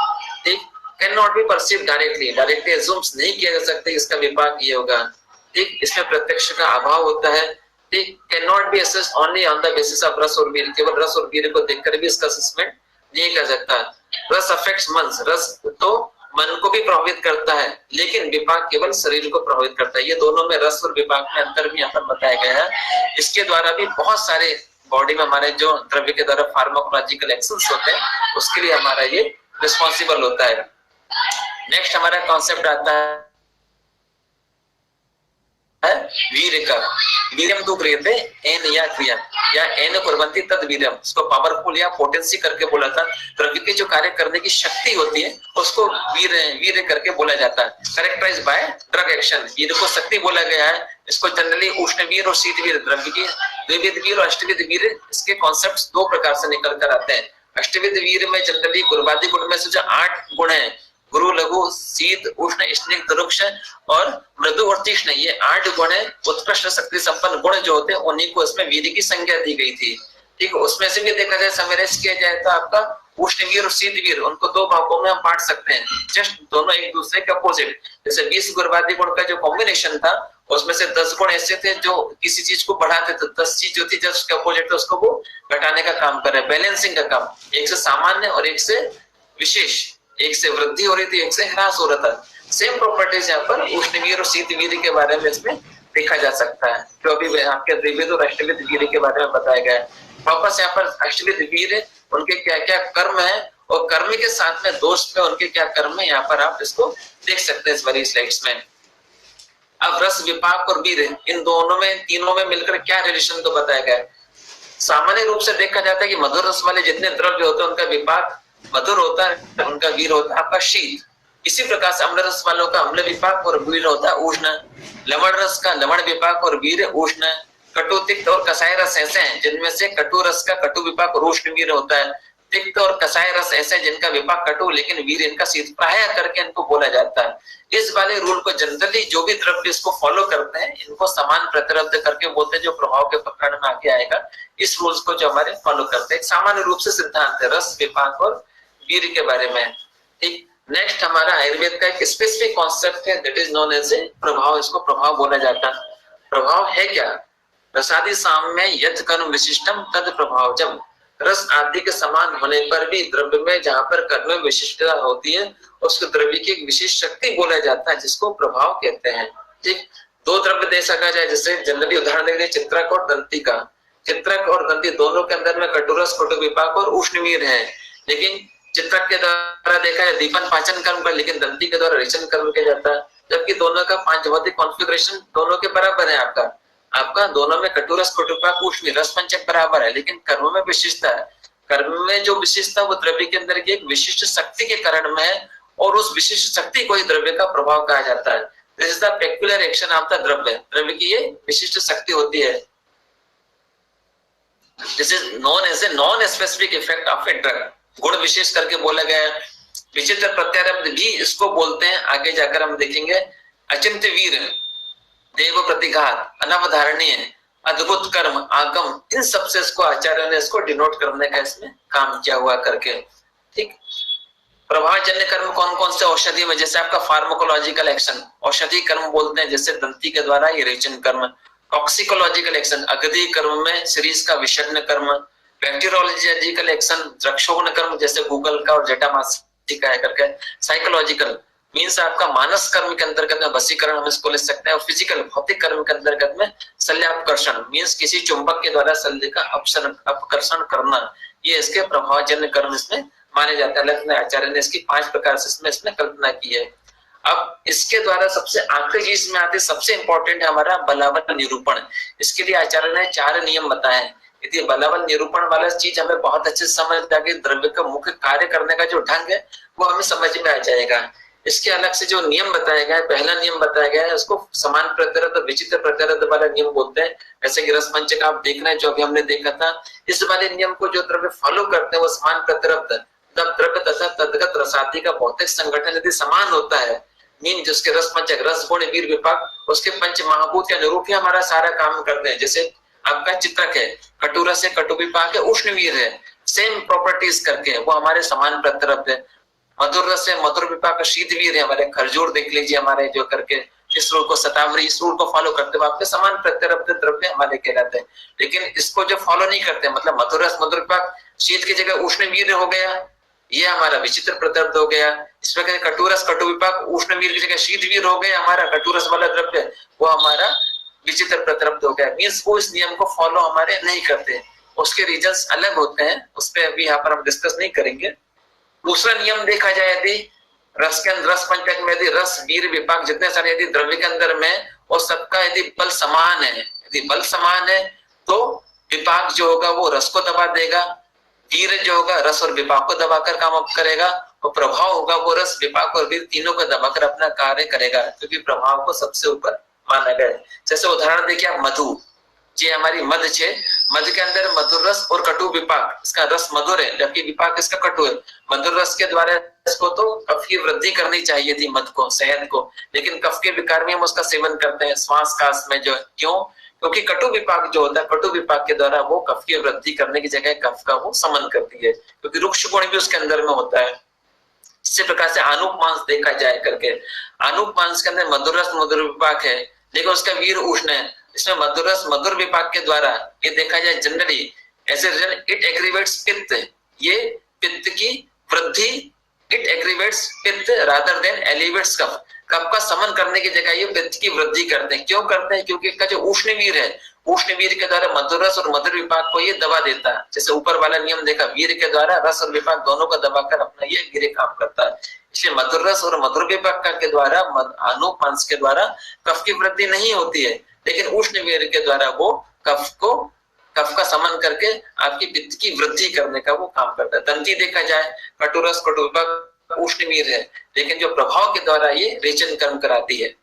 Speaker 2: ठीक, can not be perceive directly, directly assumes नहीं किया जा सकता इसका विपाक ये होगा। ठीक, इसमें प्रत्यक्ष का अभाव होता है। ठीक, can not be assessed only on the basis of रस और वीर्य, केवल रस और वीर्य को देखकर भी इसका असेसमेंट नहीं कर सकता। रस अफेक्ट्स मन, रस तो मन को भी प्रभावित करता है, लेकिन विपाक केवल शरीर को प्रभावित करता है। ये दोनों में रस और विपाक में अंतर भी यहाँ पर बताया गया है। इसके द्वारा भी बहुत सारे बॉडी में हमारे जो द्रव्य के द्वारा फार्माकोलॉजिकल एक्शंस होते हैं उसके लिए हमारा ये रिस्पॉन्सिबल होता है। नेक्स्ट हमारा कॉन्सेप्ट आता है वीर्य का। वीर्यम तो क्रियते एन या क्रिया या एन कुर्वन्ति तद वीर्यम, इसको पावरफुल या पोटेंसी करके बोला था। द्रव्य की जो कार्य करने की शक्ति होती है उसको वीर्य करके बोला जाता है। कैरेक्टराइज्ड बाय ड्रग एक्शन, वीर्य को शक्ति बोला गया है। इसको जनरली उष्णवीर और शीतवीर, द्रव्य की द्विविध वीर और अष्टविध वीर, इसके कॉन्सेप्ट्स दो प्रकार से निकल कर आते हैं। अष्टविध वीर में जनरली गुरुवादी गुण में से जो 8 गुण है, गुरु लघु शीत उष्ण स्निग्ध रुक्ष और मृदु और तीक्ष्ण, ये 8 गुण है। उत्कृष्ट शक्ति संपन्न गुण जो होते हैं उन्हीं को इसमें वीर्य की संज्ञा दी गई थी। ठीक, उसमें से भी देखा जाए समराइज किया जाए तो आपका उष्णवीर और शीतवीर, उनको 2 भागों में हम बांट सकते हैं, जस्ट दोनों एक दूसरे के अपोजिट। जैसे 20 गुरुवादी गुण का जो कॉम्बिनेशन था उसमें से 10 गुण ऐसे थे जो किसी चीज को बढ़ाते थे, 10 चीज जो थी जस्ट उसके अपोजिट उसको वो घटाने का काम कर रहे हैं, बैलेंसिंग का काम। एक से सामान्य और एक से विशेष, एक से वृद्धि हो रही थी एक से ह्रास हो रहा था। सेम प्रॉपर्टीज यहाँ पर उष्णवीर और शीतवीर के बारे में इसमें देखा जा सकता है, जो अभी आपके द्विविध और अष्टविध वीर्य के बारे में बताया गया है। वापस यहाँ पर अष्टविध वीर्य उनके क्या क्या कर्म है और कर्म के साथ में दोष में उनके क्या कर्म है, यहाँ पर आप इसको देख सकते हैं इस वाली स्लाइड्स में। अब रस विपाक और वीर्य, इन दोनों में तीनों में मिलकर क्या रिलेशन तो बताया गया है। सामान्य रूप से देखा जाता है कि मधुर रस वाले जितने द्रव्य होते हैं उनका विपाक मधुर होता है, उनका वीर होता है आपका शीत। इसी प्रकार से अम्ल रस वालों का अम्ल विपाक और वीर होता है उष्ण। लवण रस का लवण विपाक और वीर उष्ण। कटु, तिक्त और कसाय रस ऐसे हैं जिनमें से कटु रस का कटु विपाक रोष्ण वीर होता है। तिक्त और कसाय रस ऐसे जिनका विपाक कटु लेकिन वीर इनका शीत प्राय करके इनको बोला जाता है। इस वाले रूल को जनरली जो भी द्रव्य इसको फॉलो करते हैं इनको समान प्रतिरब्ध करके बोलते हैं, जो प्रभाव के प्रकरण में आगे आएगा। इस रूल्स को जो हमारे फॉलो करते हैं, सामान्य रूप से सिद्धांत है रस, विपाक और वीर के बारे में। ठीक, नेक्स्ट हमारा आयुर्वेद का एक स्पेसिफिक कॉन्सेप्ट है that is known as a prabhava. इसको प्रभाव बोला जाता है। प्रभाव है क्या? रसादि साम्य यथ कर्म विशिष्टम तद प्रभाव। जब रस आदि के समान होने पर भी द्रव्य में जहां पर कर्म में विशिष्टता होती है उसको द्रव्य की एक विशिष्ट शक्ति बोला जाता है जिसको प्रभाव कहते हैं। ठीक, दो द्रव्य दे सका जाए, जैसे जनरली उदाहरण देंगे चित्रक और दंती का। चित्रक और दंती दोनों के अंदर में कटुरस, कटु विपाक और उष्णवीर है, लेकिन चित्रक के द्वारा देखा है दीपन पाचन कर्म का, लेकिन दंती के द्वारा रेचन कर्म किया जाता है। जबकि दोनों का पांच भौतिक कॉन्फ़िगरेशन दोनों के बराबर है। आपका दोनों में कटुरस, कटुविपाक, उष्ण रस पंचक बराबर है, लेकिन कर्म में विशिष्टता है। कर्म में जो विशिष्टता वो द्रव्य के अंदर की एक विशिष्ट शक्ति के कारण में है और उस विशिष्ट शक्ति को ही द्रव्य का प्रभाव कहा जाता है। This is the peculiar action of the dravya. द्रव्य की ये विशिष्ट शक्ति होती है। This is known as a non specific effect of a drug. गुण विशेष करके बोला गया है। विचित्र प्रत्यारब्ध भी इसको बोलते हैं, आगे जाकर हम देखेंगे। अचिंत्य वीर, देव प्रतिघात, अनवधारणीय, अद्भुत कर्म, आगम, इन सबसे इसको आचार्य ने इसको डिनोट करने का इसमें काम किया हुआ करके। ठीक, प्रभावजन्य कर्म कौन कौन से? औषधि में जैसे आपका फार्माकोलॉजिकल एक्शन, औषधि कर्म बोलते हैं, जैसे दंती के द्वारा ये रेचन कर्म। टॉक्सिकोलॉजिकल एक्शन, अगधी कर्म में सीरीज का विषण्ण कर्म। बैक्टीरियोलॉजिकल एक्शन, द्रक्षोग्न कर्म, जैसे गूगल का और जटामासी का है करके। साइकोलॉजिकल मीन्स आपका मानस कर्म के अंतर्गत में वशीकरण हम इसको ले सकते हैं। और फिजिकल भौतिक कर्म के अंतर्गत में शल्यापकर्षण मीन्स किसी चुंबक के द्वारा शल्य का अपकर्षण करना, ये इसके प्रभावजन्य कर्म इसमें माने जाता है। लक्ष्मण आचार्य ने इसकी 5 प्रकार से इसमें कल्पना की है। अब इसके द्वारा सबसे आखिरी चीज में आते, सबसे इंपॉर्टेंट है हमारा बलाबल निरूपण। इसके लिए आचार्य ने 4 नियम बताए। यदि बलाबल निरूपण वाला चीज हमें बहुत अच्छे से समझ आ गई, द्रव्य का मुख्य कार्य करने का जो ढंग है वो हमें समझ में आ जाएगा। इसके अलग से जो नियम बताया गया है, पहला नियम बताया गया है उसको समान प्रत्यरत और विचित्र प्रत्यरत वाला नियम बोलते हैं। जैसे कि रस पंचक आप देख रहे हैं जो अभी हमने देखा था, इस वाले नियम को जो द्रव्य फॉलो करते हैं वो समान प्रत्यरत, तब द्रव्य तथा तद्गत रसादि का भौतिक संगठन यदि समान होता है, मीन जिसके रस पंचक, रस गुण, वीर, विपाक, उसके पंच महाभूत के अनुरूप ही हमारा सारा काम करते हैं। जैसे आपका चित्रक है, कटुरस है, कटु विपाक है, उष्ण वीर है, सेम प्रॉपर्टीज करके वो हमारे समान प्रत्यरत है। मधुर रस है, मधुर विपाक, शीत वीर है, हमारे खरजूर देख लीजिए हमारे जो करके इस रूल को शतावरी, इस रूल को फॉलो करते हुए आपके समान प्रत्यरब्ध द्रव्य हमारे कहलाते हैं। लेकिन इसको जो फॉलो नहीं करते, मतलब मधुर रस, मधुर विपाक, शीत की जगह उष्ण वीर हो गया, ये हमारा विचित्र प्रत्यरब्ध हो गया। इस प्रकार कटुरस, कटु विपाक, उष्ण वीर की जगह शीत वीर हो गया, हमारा कटुरस वाला द्रव्य वो हमारा विचित्र प्रत्यरब्ध हो गया। मींस वो इस नियम को फॉलो हमारे नहीं करते, उसके रीजंस अलग होते हैं, उस पर अभी यहाँ पर हम डिस्कस नहीं करेंगे। दूसरा नियम देखा जाए यदि रस के अंदर, रस पंचक में यदि रस, वीर, विपाक जितने सारे यदि द्रव्य के अंदर में और सबका यदि बल समान है, यदि बल समान है तो विपाक जो होगा वो रस को दबा देगा, वीर जो होगा रस और विपाक को दबाकर काम करेगा, और प्रभाव होगा वो रस, विपाक और वीर तीनों को दबाकर अपना कार्य करेगा, क्योंकि प्रभाव को सबसे ऊपर माना गया है। जैसे उदाहरण देखिए आप मधु, ये हमारी मध छे, मध के अंदर मधुर रस और कटु विपाक, इसका रस मधुर है जबकि विपाक इसका कटु है। मधुर रस के द्वारा इसको तो कफ की वृद्धि करनी चाहिए थी मध को, शहद को, लेकिन कफ के विकार में हम उसका सेवन करते हैं श्वास काश में जो, क्यों? क्योंकि कटु विपाक जो होता है, कटु विपाक के द्वारा वो कफ की वृद्धि करने की जगह कफ का वो समन करती है, क्योंकि रुक्ष गुण भी उसके अंदर में होता है। इसी प्रकार से आनुप मांस देखा जाए करके, आनुप मांस के अंदर मधुर रस, मधुर विपाक है, लेकिन उसका वीर उष्ण है। इसमें मधुर रस, मधुर विपाक के द्वारा ये देखा जाए जनरली ऐसे इट एग्रीवेट्स पित्त, ये पित्त की वृद्धि, इट एग्रीवेट्स पित्त रादर देन एलिवेट्स कफ, कफ का समन करने की जगह ये पित्त की वृद्धि करते हैं। क्यों करते हैं? क्योंकि इसका जो उष्ण वीर है, उष्ण वीर के द्वारा मधुर रस और मधुर विपाक को ये दबा देता है। जैसे ऊपर वाला नियम देखा, वीर के द्वारा रस और विपाक दोनों को दबाकर अपना ये गिरे काम करता है। इसलिए मधुर रस और मधुर विपाक के द्वारा, आनुप मांस के द्वारा कफ की वृद्धि नहीं होती है, लेकिन उष्ण वीर के द्वारा वो कफ का समन करके आपकी पित्त की वृद्धि करने का वो काम करता है। दंती देखा जाए, कटुरस, कटु विपाक उष्ण वीर है, लेकिन जो प्रभाव के द्वारा ये रेचन कर्म कराती है।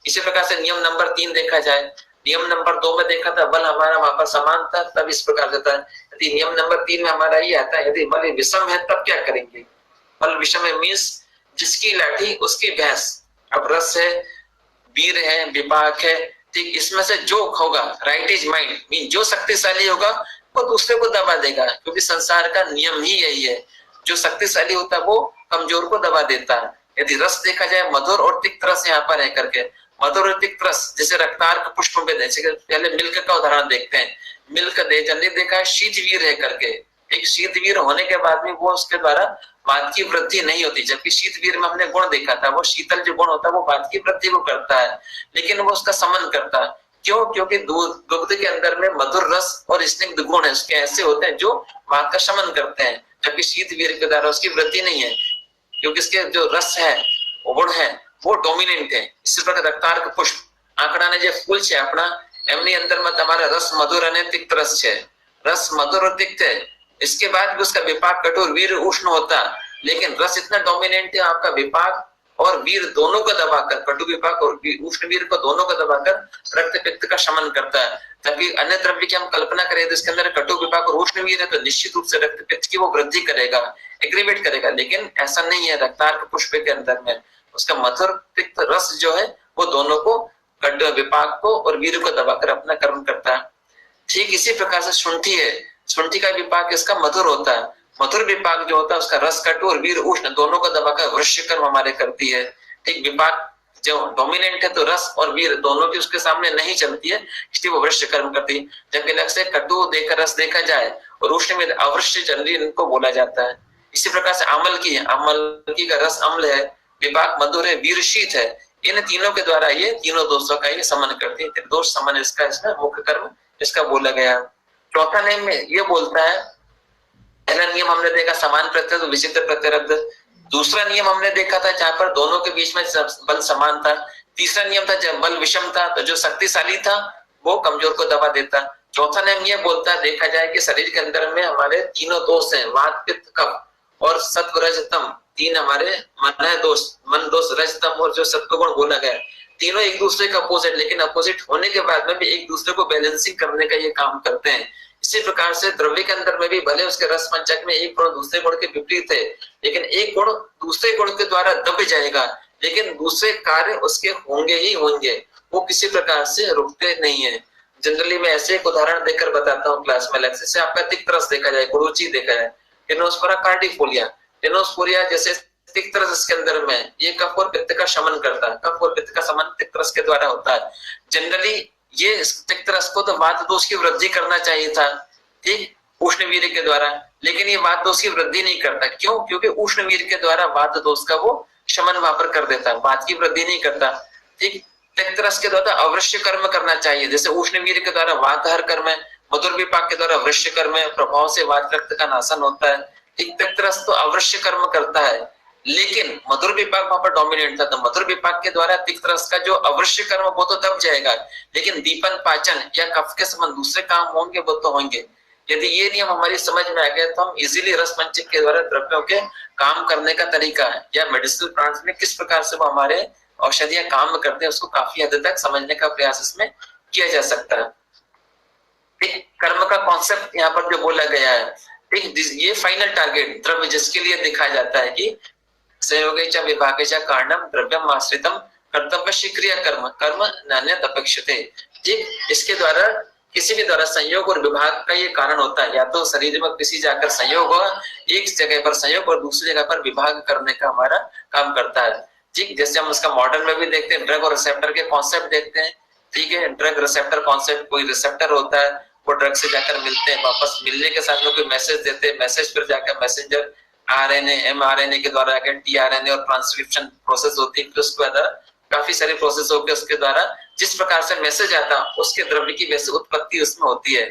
Speaker 2: इसी प्रकार से नियम नंबर 3 देखा जाए, नियम नंबर 2 में देखा था बल हमारा वहां पर समान था, तब इस प्रकार से था। यदि नियम नंबर 3 में हमारा ये आता है यदि बल विषम है तब क्या करेंगे? बल विषम है मीन्स जिसकी लाठी उसकी भैंस। अब रस है, वीर है, विपाक है, ठीक, इसमें से जो होगा राइट इज माइंड मीन जो शक्तिशाली होगा वो दूसरे को दबा देगा, क्योंकि संसार का नियम ही यही है। जो शक्तिशाली होता है वो कमजोर को दबा देता है। यदि रस देखा जाए मधुर और तिक्त रस यहाँ पर है करके, मधुर और तिक्त रस जैसे रक्तार्क पुष्प में, जैसे पहले मिल्क का उदाहरण देखते हैं। मिल्क दे जनरली देखा है शीतवीर है करके, एक शीतवीर होने के बाद में वो उसके द्वारा वात की वृद्धि नहीं होती, जबकि शीतवीर में हमने गुण देखा था वो शीतल जो गुण होता है वो वात की वृद्धि को करता है, लेकिन वो उसका समन करता है। क्यों? क्योंकि दुग्ध के अंदर में मधुर रस और स्निग्ध गुण है उसके ऐसे होते हैं जो वात का शमन करते हैं, जबकि शीतवीर के द्वारा उसकी वृद्धि नहीं है, क्योंकि इसके जो रस है गुण है वो डोमिनेंट है। इसी प्रकार रक्तार्क पुष्प आंकड़ा ने जो फूल છે આપણા એમની અંદરમાં તમારા રસ મધુર અને તિક્ત રસ છે, રસ મધુર और तिक्त है। इसके बाद भी उसका विपाक कठोर वीर उष्ण होता, लेकिन रस इतना डोमिनेंट है आपका विपाक और वीर दोनों को दबाकर, कटु विपाक और उष्ण वीर को दोनों को दबाकर रक्त पित्त का शमन करता है। तभी अन्य द्रव्य की हम कल्पना करें तो इसके अंदर कटु विपाक और उष्ण वीर है तो निश्चित रूप से रक्त पित्त की वो वृद्धि करेगा, एग्रीवेट करेगा, लेकिन ऐसा नहीं है। रक्तार्क पुष्प के अंदर में उसका मधुर तिक्त रस जो है वो दोनों को कटु विपाक को और वीर को दबाकर अपना कर्म करता है। ठीक इसी प्रकार से शुंठी है, शुंठी का विपाक इसका मधुर होता है, मधुर विपाक जो होता है उसका रस कटु और वीर उष्ण दोनों को दबाकर वृश्य कर्म हमारे करती है। ठीक, विपाक जो डोमिनेंट है तो रस और वीर दोनों की उसके सामने नहीं चलती है, इसलिए वो वृश्य कर्म करती है। जबकि लक्ष्य से कटु देखकर रस देखा जाए और उष्ण में अवृश्य चंद्री इनको बोला जाता है। इसी प्रकार से अमल की है, अमल की का रस अम्ल है, विपाक मधुर है, वीर शीत है। इन तीनों के द्वारा ये तीनों दोषों का ये समन करती है। दोष समन इसका इसमें मुख्य कर्म इसका बोला गया। चौथा नियम में ये बोलता है, पहला नियम हमने देखा समान प्रत्यय विचित्र प्रत्यरब्ध, दूसरा नियम हमने देखा था जहां पर दोनों के बीच में बल समान था, तीसरा नियम था जब बल विषम था तो जो शक्तिशाली था वो कमजोर को दबा देता। चौथा नियम ये बोलता है देखा जाए कि शरीर के अंदर में हमारे तीनों दोष हैं, वात पित्त कफ और सत्व रज तम, तीन हमारे मन है दोष, मन दोष रज तम और जो सत्व गुण बोला गया, तीनों एक दूसरे के अपोजिट, लेकिन अपोजिट होने के बाद में भी एक दूसरे को बैलेंसिंग करने का ये काम करते हैं। इसी प्रकार से द्रव्य के अंदर में भी भले उसके रस पंचक में एक गुण दूसरे गुण के विपरीत है, लेकिन एक गुण दूसरे गुण के द्वारा दब जाएगा, लेकिन दूसरे कार्य उसके होंगे ही होंगे, वो किसी प्रकार से रुकते नहीं है। जनरली मैं ऐसे एक उदाहरण देकर बताता हूँ क्लास में, लक्ष्य से आपका तिक्त रस देखा जाए, गुरुची देखा जाए, टेनोस्पोरा कार्डिफोलिया, टेनोस्पोरिया जैसे तिक्त रस इसके अंदर में ये कफ और पित्त का शमन करता है, कफ और पित्त का शमन तिक्त रस के द्वारा होता है। जनरली ये तिक्त रस को तो वात दोष की वृद्धि करना चाहिए था, ठीक, उष्ण वीर्य के द्वारा, लेकिन ये वात दोष की वृद्धि नहीं करता। क्यों? क्योंकि उष्ण वीर्य के द्वारा वात दोष का वो शमन वहां पर कर देता है, वात की वृद्धि नहीं करता। ठीक, तिक्त रस के द्वारा अवश्य कर्म करना चाहिए, जैसे उष्ण वीर्य के द्वारा वात हर कर्म है, मधुर विपाक के द्वारा अवश्य कर्म है, प्रभाव से वात रक्त का नाशन होता है। ठीक, तिक्त रस तो अवश्य कर्म करता है, लेकिन मधुर विपाक वहां पर डोमिनेंट था, तो मधुर विपाक के द्वारा तिक्त रस का जो अवश्य कर्म वो तो दब जाएगा, लेकिन दीपन पाचन या कफ के संबंध दूसरे काम होंगे वो तो होंगे। यदि ये नियम हमारी समझ में आ गया तो हम इजीली रस पंचक के द्वारा द्रव्यों के काम करने का तरीका है या मेडिसिनल प्लांट्स में किस प्रकार से वो हमारे औषधियां काम करते हैं उसको काफी हद तक समझने का प्रयास इसमें किया जा सकता है। ठीक, कर्म का कॉन्सेप्ट यहाँ पर जो बोला गया है, ठीक, ये फाइनल टारगेट द्रव्य जिसके लिए दिखाया जाता है कि संयोगेच विभागेच कारणम द्रव्यम आश्रितम कर्तव्य क्रिया कर्म कर्म नान्यत अपेक्षते। ठीक, इसके द्वारा किसी भी द्वारा संयोग और विभाग का ये कारण होता है, या तो शरीर में किसी जाकर संयोग हो, एक जगह पर संयोग और दूसरी जगह पर विभाग करने का हमारा काम करता है। ठीक, जैसे हम उसका मॉडर्न में भी देखते हैं, ड्रग और रिसेप्टर के कॉन्सेप्ट देखते हैं। ठीक है, ड्रग रिसेप्टर कॉन्सेप्ट, कोई रिसेप्टर होता है वो ड्रग से जाकर मिलते हैं, वापस मिलने के साथ में कोई मैसेज देते हैं, मैसेज पर जाकर मैसेंजर आरएनए एमआरएनए के द्वारा आकर टीआरएनए और ट्रांसक्रिप्शन प्रोसेस होती है, फिर उसके बाद काफी सारे प्रोसेस होकर उसके द्वारा जिस प्रकार से मैसेज आता है उसके द्रव्य की वैसे उत्पत्ति उसमें होती है।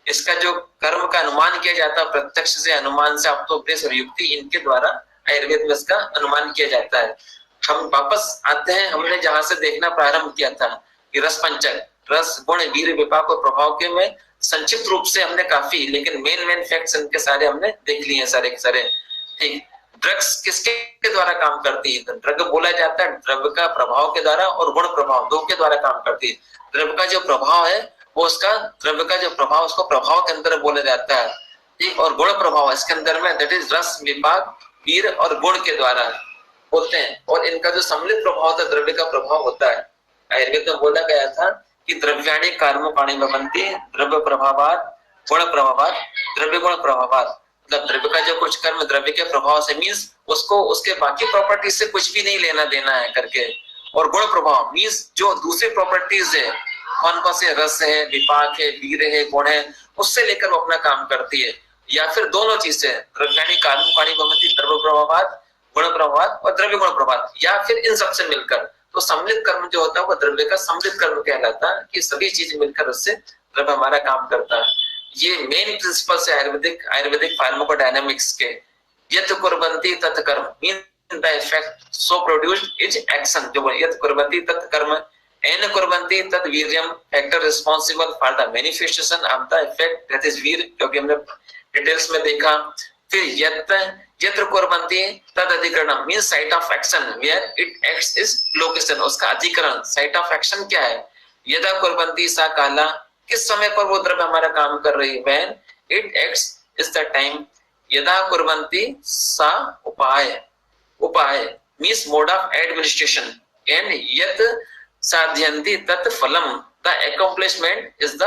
Speaker 2: इसका जो कर्म का अनुमान किया जाता है प्रत्यक्ष से, अनुमान से, आप्तोपदेश और युक्ति, इनके द्वारा आयुर्वेद में इसका अनुमान किया जाता है। हम वापस आते हैं, हमने जहां से देखना प्रारंभ किया था कि रस पंचक, रस गुण वीर विपाक और प्रभाव के में संक्षिप्त रूप से हमने काफी, लेकिन मेन फैक्ट्स इनके सारे हमने देख लिए हैं सारे के सारे। ठीक, ड्रग्स किसके द्वारा काम करती है? ड्रग बोला जाता है द्रव्य का प्रभाव के द्वारा और गुण प्रभाव दो के द्वारा काम करती है। द्रव्य का जो प्रभाव है वो उसका द्रव्य का जो प्रभाव उसको प्रभाव के अंदर बोला जाता है, ठीक। और गुण प्रभाव इसके अंदर में दैट इज रस विपाक वीर और गुण के द्वारा होते हैं। और इनका जो सम्मिलित प्रभाव होता है द्रव्य का प्रभाव होता है। आयुर्वेद में बोला गया था कि द्रव्याणि कर्मकाणि भवन्ति द्रव्य प्रभावात् गुण प्रभावात् द्रव्य गुण प्रभावात्। मतलब द्रव्य का जो कुछ कर्म द्रव्य के प्रभाव से मीन्स उसको उसके बाकी प्रॉपर्टीज से कुछ भी नहीं लेना देना है करके। और गुण प्रभाव मीन्स जो दूसरी प्रॉपर्टीज है, कौन कौन से रस है, विपाक है, वीर है, गुण है, उससे लेकर वो अपना काम करती है। या फिर दोनों चीज से द्रव्याणि कर्मकाणि भवन्ति द्रव्य प्रभावात् गुण प्रभावात् और द्रव्य गुण प्रभावात्, या फिर इन सबसे मिलकर। तो सम्मिलित कर्म जो होता है वो द्रव्य का सम्मिलित कर्म कहलाता है कि सभी चीज मिलकर उससे द्रव्य हमारा काम करता है। ये मेन प्रिंसिपल्स है आयुर्वेदिक फार्माकोडायनामिक्स के। यत् कुर्वन्ति तत् कर्म mean the effect so produced is action. जो यत् कुर्वन्ति तत् कर्म एन कुर्वन्ति तत् वीर्यम factor responsible for the manifestation of the effect that is वीर, क्योंकि हमने डिटेल्स में देखा। फिर यत्र कुर्वन्ति तद अधिकरणम mean site of action where it acts is location. उसका अधिकरण साइट ऑफ एक्शन क्या है? यदा कुर्वन्ति सा काला, किस समय पर वो द्रव्य हमारा काम कर रही है? When it acts is the time. यदा कुर्वन्ति सा उपाय means mode of administration. And यत् साध्यन्ति तत् फलम the accomplishment is the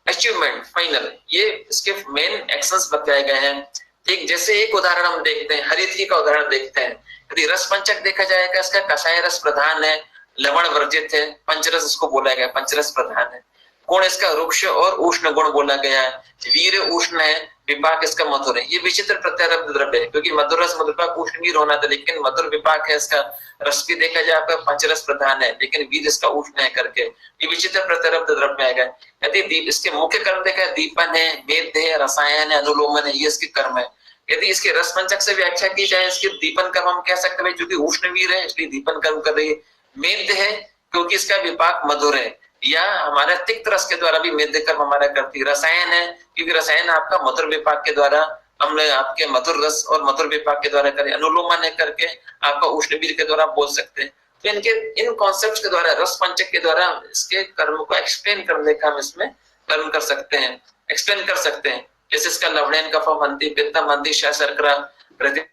Speaker 2: achievement final. ये इसके मेन एक्शंस बताए गए हैं, ठीक। जैसे एक उदाहरण हम देखते हैं, हरिद्री का उदाहरण देखते हैं। यदि रस पंचक देखा जाएगा, इसका कषाय रस प्रधान है, लवण वर्जित है, पंचरस इसको बोला गया, पंचरस प्रधान है। गुण इसका रुक्ष और उष्ण गुण बोला गया है। वीर उष्ण है, विपाक इसका मधुर है। ये विचित्र प्रत्यारब्ध द्रव्य है, क्योंकि मधुर रस मधुर विपाक उष्ण वीर होना था, लेकिन मधुर विपाक है इसका। रस भी देखा जाए आपका पंचरस प्रधान है, लेकिन वीर इसका उष्ण है करके। ये विचित्र प्रत्यारब्ध द्रव्य आएगा। यदि इसके मुख्य कर्म देखा, दीपन है, मेद है, रसायन है, अनुलोमन है, ये इसके कर्म है। यदि इसके रस पंचक से व्याख्या की जाए, इसके दीपन कर्म हम कह सकते हैं क्योंकि उष्ण वीर है इसलिए दीपन कर्म कर रही है। मेद है क्योंकि इसका विपाक मधुर है, या हमारे तिक्त रस के द्वारा भी मेद कर्म हमारा करती है। रसायन है क्योंकि रसायन आपका मधुर विपाक के द्वारा हमने आपके मधुर रस और मधुर विपाक के द्वारा करे। अनुलोमन है करके आपका उष्ण वीर के द्वारा बोल सकते हैं। तो इनके इन कॉन्सेप्ट के द्वारा, रस पंचक के द्वारा इसके कर्म को एक्सप्लेन करने का हम इसमें कर्म कर सकते हैं, एक्सप्लेन कर सकते हैं। जैसे इसका लवणेन कफम हन्ति पित्तम हन्ति क्षय शर्करा प्रति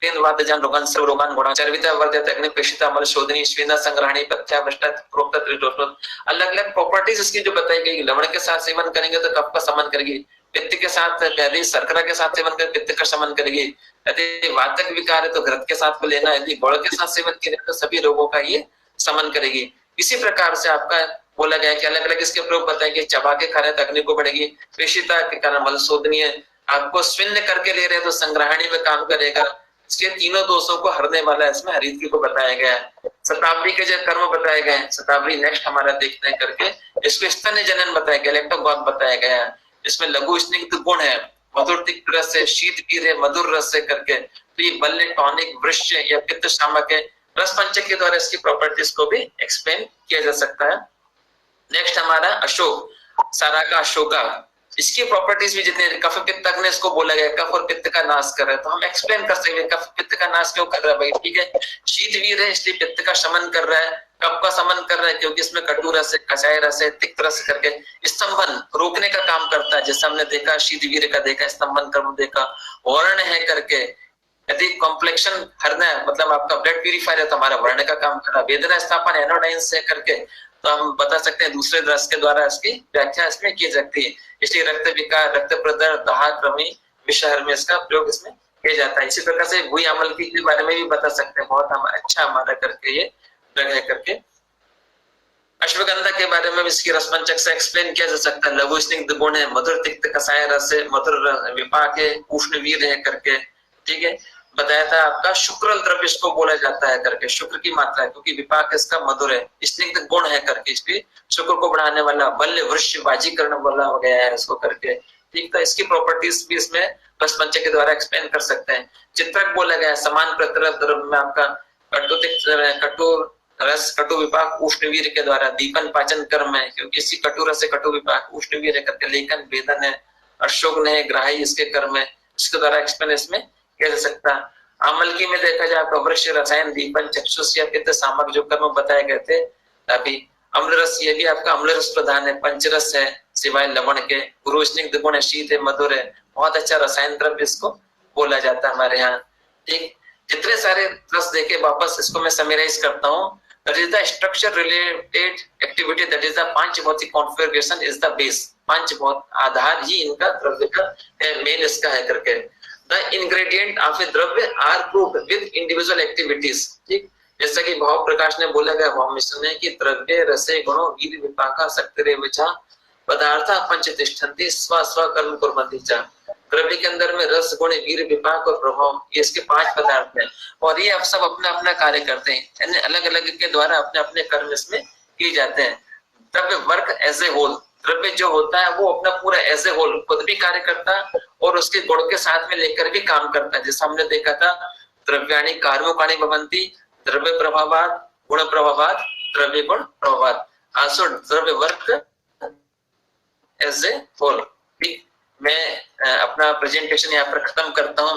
Speaker 2: वातजान रोगान सर्व रोगान गुणा चर्विता वर्धते अग्नि प्रेषिता अमल शोधनी श्वेना संग्रहणी पथ्यावष्टा प्रोक्त त्रिदोषोत। अलग-अलग प्रॉपर्टीज इसकी जो बताई गई। लवण के साथ सेवन करेंगे तो कफ का शमन करेगी, पित्त के साथ यदि शर्करा के साथ सेवन करें पित्त का शमन करेगी, यदि वातक विकार है तो घृत के साथ लेना, यदि गुड़ के साथ सेवन करें तो सभी रोगों का ये शमन करेगी। इसी प्रकार से आपका बोला गया कि अलग अलग इसके प्रयोग बताएंगे। चबा के खा रहे तो अग्नि को बढ़ेगी, प्रेषिता के कारण मल शोधनी है, आपको स्विन्न करके ले रहे तो संग्रहणी में काम करेगा। इसके तीनों दोषों को हरने वाला इसमें हरिद्री को बताया गया है। शताब्दी के जो कर्म बताए गए हैं, शताब्दी नेक्स्ट हमारा देखते हैं करके। इसको स्तन्य जनन बताया गया, इलेक्ट्रोगॉन बताया गया है। इसमें लघु स्निग्ध गुण है, मधुर तिक्त रस है, शीत वीर है, मधुर रस है करके। तो ये बल्य टॉनिक वृक्ष या पित्त शामक है। रस पंचक के द्वारा इसकी प्रॉपर्टीज को भी एक्सप्लेन किया जा सकता है। नेक्स्ट हमारा अशोक, सारा का अशोका। इसकी प्रॉपर्टीज भी जितने कफ पित्त अग्नि इसको बोला गया, कफ और पित्त का नाश कर रहा है। तो हम एक्सप्लेन कर सकते हैं कफ पित्त का नाश क्यों कर रहा है भाई, ठीक है। शीत वीर है इसलिए पित्त का शमन कर रहा है, कफ का शमन कर रहा है क्योंकि इसमें कटु रस है, कषाय रस है, तिक्त रस करके स्तंभन रोकने का काम करता है। जैसे हमने देखा शीत वीर का देखा, स्तंभन कर्म देखा। वर्ण है करके, यदि कॉम्प्लेक्शन हरना है मतलब आपका ब्लड प्यूरिफायर है तो हमारा वर्ण का काम कर रहा है। वेदना स्थापन एनोडाइन से करके, तो हम बता सकते हैं दूसरे रस के द्वारा इसकी व्याख्या इसमें की जाती है। इसलिए रक्त विकार, रक्त प्रदर, दाहक्रमी विषहर में इसका प्रयोग इसमें किया जाता है। इसी प्रकार से भूई अमल के बारे में भी बता सकते हैं, बहुत अच्छा हमारा करके ये है करके। अश्वगंधा के बारे में इसकी रसपंचक से एक्सप्लेन किया जा सकता है। लघु स्निग्ध गुण है, मधुर तिक्त कषाय रस है, मधुर विपाक है, उष्ण वीर है करके, ठीक है। बताया था आपका शुक्र द्रव्य इसको बोला जाता है करके, शुक्र की मात्रा है क्योंकि विपाक इसका मधुर है, स्निग्ध गुण है करके, इसलिए शुक्र को बढ़ाने वाला। बल्य वृक्ष बाजीकरण बोला गया है इसको करके, ठीक। तो इसकी प्रॉपर्टीज भी इसमें रसपंचक के द्वारा एक्सप्लेन कर सकते हैं। चित्रक बोला गया है, समान प्रत्यय द्रव्य में आपका कटु रस कटु विपाक उष्ण वीर के द्वारा। दीपन पाचन कर्म है क्योंकि इसी कटु रस से कटु विपाक उष्ण वीर करके। लेखन वेदन है, अशोक है, ग्राही इसके कर्म है, इसके द्वारा एक्सप्लेन इसमें किया जा सकता है। आमलकी में देखा जाए आपका वृक्ष रसायन दीपन चक्षुष या पित्त सामक जो कर्म बताए गए थे अभी अम्ल रस, ये भी आपका अम्ल रस प्रधान है, पंचरस है सिवाय लवण के, गुरु स्निग्ध गुण है, शीत है, मधुर है, बहुत अच्छा रसायन द्रव्य इसको बोला जाता है हमारे यहाँ। ठीक, जितने सारे रस देके वापस इसको मैं समराइज करता हूँ। That is the structure related activity, that is the पांचभौतिक configuration is the base, पांचभौत आधार ही इनका द्रव्य का मेन इसका है करके। The ingredient of a द्रव्य are grouped with individual activities। ठीक, जैसा कि भाव प्रकाश ने बोला गया भाव मिश्र ने कि द्रव्य रसे गुणो वीर विपाका शक्तिरे विचा पदार्थ पंचतिष्ठन्ति स्व स्व कर्म कुर्वन्ति च। द्रव्य के अंदर में रस गुण वीर विपाक और प्रभाव, ये इसके 5 पदार्थ हैं और ये अब सब अपना अपना कार्य करते हैं, यानी अलग अलग के द्वारा अपने अपने कर्म इसमें किए जाते हैं। द्रव्य वर्क एज ए होल, द्रव्य जो होता है वो अपना पूरा एज ए होल खुद भी कार्य करता है और उसके गुण के साथ में लेकर भी काम करता है। जैसा हमने देखा था द्रव्याणि कार्मकाणि भवन्ति, द्रव्य प्रभावात् गुण प्रभावात् द्रव्य गुण प्रभावात्। आल्सो द्रव्य वर्क एज ए होल। मैं अपना प्रेजेंटेशन यहाँ पर खत्म करता हूँ।